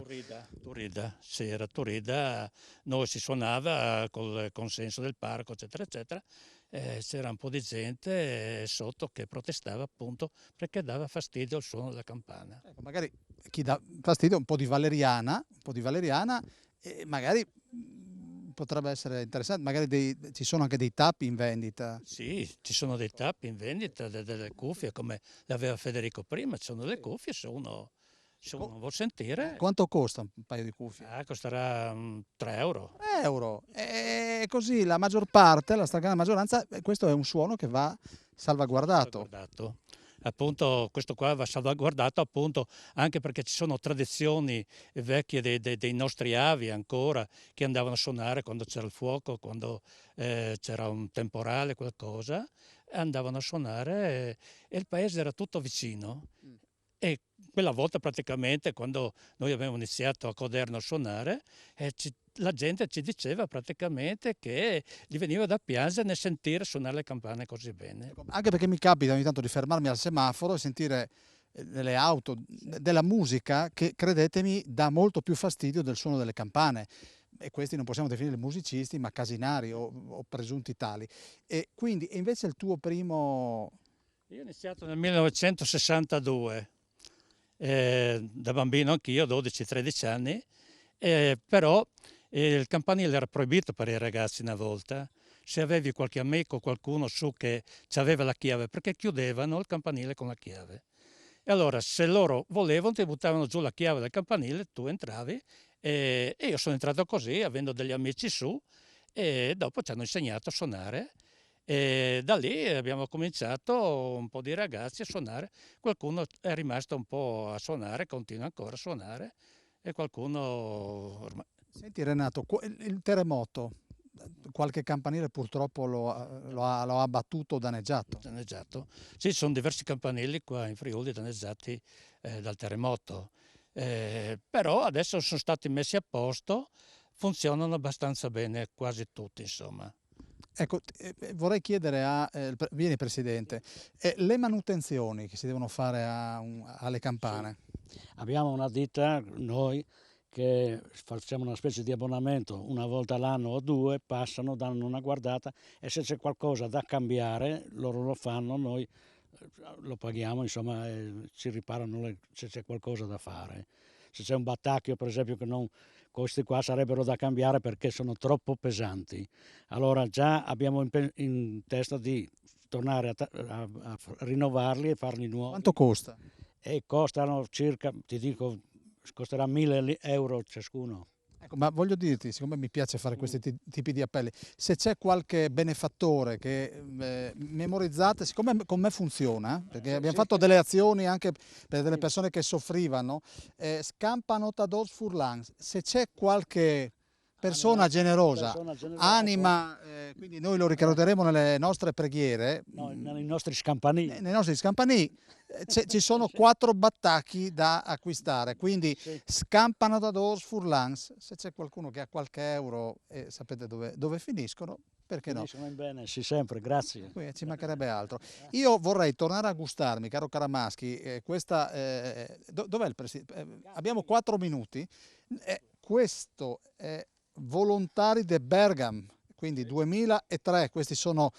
Turrida, sì, era Turrida, noi si suonava col consenso del parco, eccetera, eccetera. C'era un po' di gente sotto che protestava appunto perché dava fastidio al suono della campana. Ecco, magari chi dà fastidio, un po' di valeriana, magari potrebbe essere interessante, magari ci sono anche dei tappi in vendita. Sì, ci sono dei tappi in vendita, delle cuffie come le aveva Federico prima, ci sono delle cuffie, se uno Se uno vuol sentire, Quanto costa un paio di cuffie? costerà 3 euro. 3 euro. E così la maggior parte, la stragrande maggioranza, questo è un suono che va salvaguardato. Appunto, questo qua va salvaguardato appunto anche perché ci sono tradizioni vecchie dei nostri avi ancora che andavano a suonare quando c'era il fuoco, quando c'era un temporale, qualcosa, andavano a suonare e il paese era tutto vicino. E quella volta praticamente quando noi abbiamo iniziato a Coderno a suonare, la gente ci diceva praticamente che gli veniva da piangere nel sentire suonare le campane così bene. Anche perché mi capita ogni tanto di fermarmi al semaforo e sentire nelle auto della musica che, credetemi, dà molto più fastidio del suono delle campane. E questi non possiamo definire musicisti, ma casinari o presunti tali. E quindi, e invece il tuo primo... Io ho iniziato nel 1962, da bambino anch'io, 12-13 anni, però il campanile era proibito per i ragazzi una volta. Se avevi qualche amico, qualcuno su che aveva la chiave, perché chiudevano il campanile con la chiave. E allora se loro volevano ti buttavano giù la chiave del campanile, tu entravi e io sono entrato così, avendo degli amici su, e dopo ci hanno insegnato a suonare. E da lì abbiamo cominciato un po' di ragazzi a suonare, qualcuno è rimasto un po' a suonare, continua ancora a suonare e qualcuno ormai... Senti Renato, il terremoto, qualche campanile purtroppo lo ha abbattuto o danneggiato? Danneggiato. Sì, ci sono diversi campanili qua in Friuli danneggiati dal terremoto, però adesso sono stati messi a posto, funzionano abbastanza bene quasi tutti insomma. Ecco, vorrei chiedere vieni Presidente, le manutenzioni che si devono fare alle campane? Sì. Abbiamo una ditta, noi, che facciamo una specie di abbonamento, una volta all'anno o due, passano, danno una guardata e se c'è qualcosa da cambiare, loro lo fanno, noi lo paghiamo, insomma, ci riparano se c'è qualcosa da fare. Se c'è un battacchio, per esempio, questi qua sarebbero da cambiare perché sono troppo pesanti. Allora già abbiamo in testa di tornare a rinnovarli e farli nuovi. Quanto costa? E costano circa, ti dico, costerà 1.000 euro ciascuno. Ecco, ma voglio dirti, siccome mi piace fare questi tipi di appelli, se c'è qualche benefattore che memorizzate, siccome con me funziona, perché abbiamo fatto delle azioni anche per delle persone che soffrivano, Scampanotadors Furlangs, se c'è qualche persona generosa, anima, quindi noi lo ricorderemo nelle nostre preghiere, nei nostri scampanili. Nei nostri scampanili ci sono 4 battacchi da acquistare, quindi Scampanotadors Furlangs, se c'è qualcuno che ha qualche euro e sapete dove finiscono, perché no? Finiscono in bene, sì, sempre, grazie. Qui ci mancherebbe altro. Io vorrei tornare a gustarmi, caro Caramaschi, questa, dov'è il Presidente? Abbiamo 4 minuti, questo è Volontari de Bergam, quindi 2003, questi sono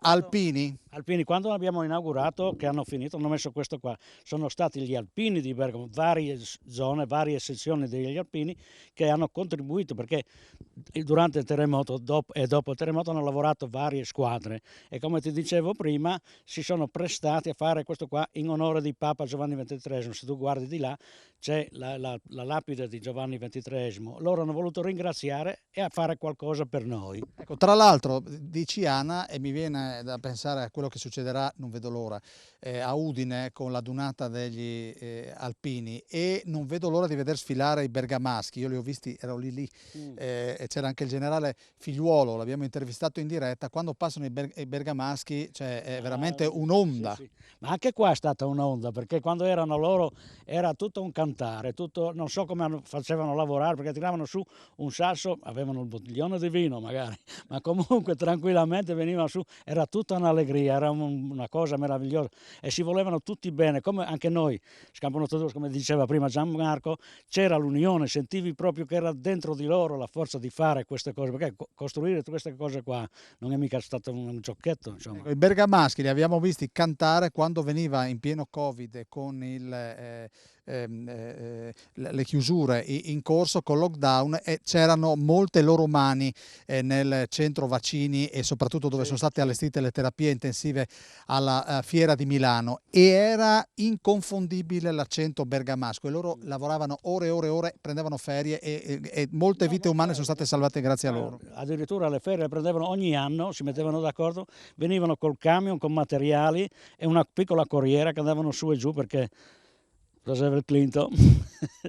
alpini? Alpini, quando abbiamo inaugurato, che hanno finito, hanno messo questo qua, sono stati gli alpini di Bergamo, varie zone, varie sezioni degli alpini che hanno contribuito perché durante il terremoto e dopo il terremoto hanno lavorato varie squadre e come ti dicevo prima si sono prestati a fare questo qua in onore di Papa Giovanni XXIII. Se tu guardi di là c'è la lapide di Giovanni XXIII, loro hanno voluto ringraziare e a fare qualcosa per noi. Ecco, tra l'altro dici Ana e mi viene da pensare a quello che succederà, non vedo l'ora, a Udine con la dunata degli alpini e non vedo l'ora di vedere sfilare i bergamaschi, io li ho visti, ero lì e c'era anche il generale Figliuolo, l'abbiamo intervistato in diretta, quando passano i bergamaschi cioè, è veramente un'onda. Sì. Ma anche qua è stata un'onda perché quando erano loro era tutto un cantare, tutto, non so come facevano lavorare perché tiravano su un sasso, avevano il bottiglione di vino magari, ma comunque tranquillamente venivano su, era tutta un'allegria, era una cosa meravigliosa e si volevano tutti bene, come anche noi, Scampanotadors, come diceva prima Gianmarco, c'era l'unione, sentivi proprio che era dentro di loro la forza di fare queste cose, perché costruire queste cose qua non è mica stato un giocchetto. Insomma. Ecco, i bergamaschi li abbiamo visti cantare quando veniva in pieno Covid con il le chiusure in corso col lockdown, e c'erano molte loro mani nel centro vaccini e soprattutto dove sono state allestite le terapie intensive alla Fiera di Milano, e era inconfondibile l'accento bergamasco, e loro lavoravano ore e ore e ore, prendevano ferie e molte vite umane sono state salvate grazie a loro. Addirittura le ferie le prendevano ogni anno, si mettevano d'accordo, venivano col camion con materiali e una piccola corriera che andavano su e giù perché faceva il Clinton.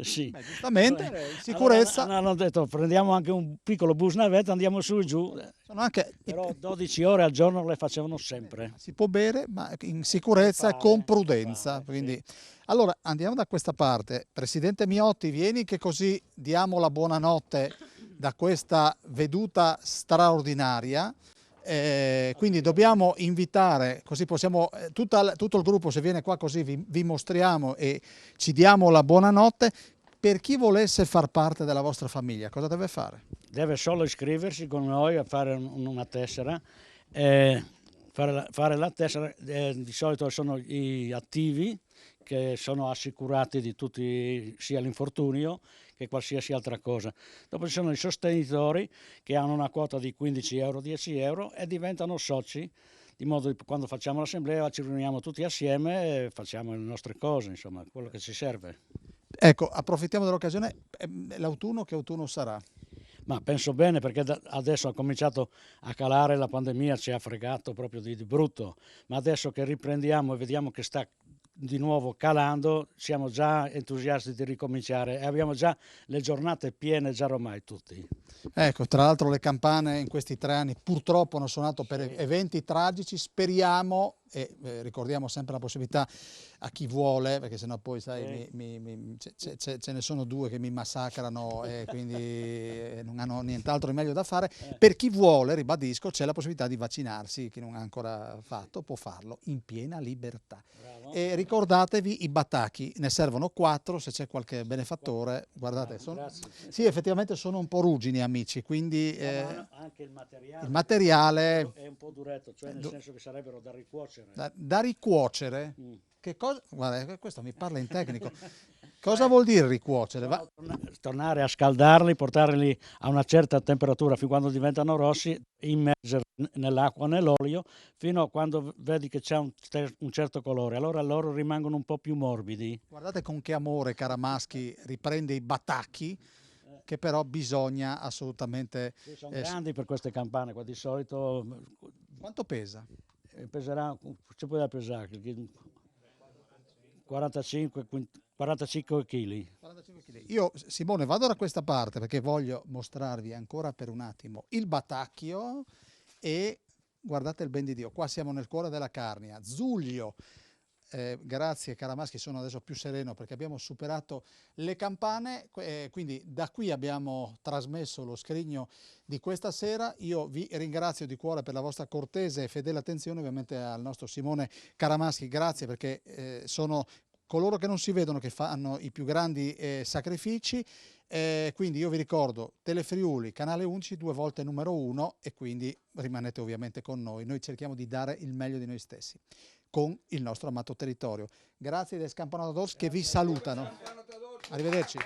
Sì. Beh, giustamente, sicurezza. Allora, hanno detto prendiamo anche un piccolo bus navetta, andiamo su e giù. Sono anche... Però 12 ore al giorno le facevano sempre. Si può bere, ma in sicurezza e con prudenza. Quindi... Allora andiamo da questa parte. Presidente Miotti, vieni che così diamo la buonanotte da questa veduta straordinaria. Quindi dobbiamo invitare, così possiamo, tutto il gruppo se viene qua così vi mostriamo e ci diamo la buonanotte. Per chi volesse far parte della vostra famiglia, cosa deve fare? Deve solo iscriversi con noi a fare una tessera. Fare la tessera, di solito sono gli attivi che sono assicurati di tutti, sia l'infortunio che qualsiasi altra cosa. Dopo ci sono i sostenitori che hanno una quota di 15 euro, 10 euro e diventano soci, di modo che quando facciamo l'assemblea ci riuniamo tutti assieme e facciamo le nostre cose, insomma, quello che ci serve. Ecco, approfittiamo dell'occasione, l'autunno che autunno sarà? Ma penso bene, perché adesso ha cominciato a calare, la pandemia ci ha fregato proprio di brutto, ma adesso che riprendiamo e vediamo che sta di nuovo calando, siamo già entusiasti di ricominciare e abbiamo già le giornate piene già ormai tutti. Ecco, tra l'altro le campane in questi 3 anni purtroppo hanno suonato per eventi tragici, speriamo, e ricordiamo sempre la possibilità a chi vuole, perché sennò poi sai, ce ne sono 2 che mi massacrano e quindi non hanno nient'altro di meglio da fare. Per chi vuole, ribadisco, c'è la possibilità di vaccinarsi, chi non ha ancora fatto può farlo in piena libertà. E ricordatevi i batacchi, ne servono 4, se c'è qualche benefattore, guardate, sì, effettivamente sono un po' ruggini amici, quindi anche il il materiale è un po' duretto, cioè nel senso che sarebbero da ricuocere. Da ricuocere? Che cosa? Guarda, questo mi parla in tecnico. Cosa vuol dire ricuocere? Tornare a scaldarli, portarli a una certa temperatura fin quando diventano rossi, immergerli nell'acqua, nell'olio, fino a quando vedi che c'è un certo colore. Allora loro rimangono un po' più morbidi. Guardate con che amore Caramaschi riprende i batacchi, che però bisogna assolutamente... Sì, sono grandi per queste campane, qua di solito... Quanto pesa? Peserà, ci può da pesare, 45 kg. Io, Simone, vado da questa parte perché voglio mostrarvi ancora per un attimo il batacchio e guardate il ben di Dio, qua siamo nel cuore della Carnia, Zuglio. Grazie Caramaschi, sono adesso più sereno perché abbiamo superato le campane, quindi da qui abbiamo trasmesso lo scrigno di questa sera. Io vi ringrazio di cuore per la vostra cortese e fedele attenzione, ovviamente al nostro Simone Caramaschi, grazie perché sono coloro che non si vedono che fanno i più grandi sacrifici. Quindi io vi ricordo Telefriuli, canale 11, 2 volte numero 1 e quindi rimanete ovviamente con noi. Noi cerchiamo di dare il meglio di noi stessi con il nostro amato territorio. Grazie del Scampanato d'Ors che vi salutano. Arrivederci.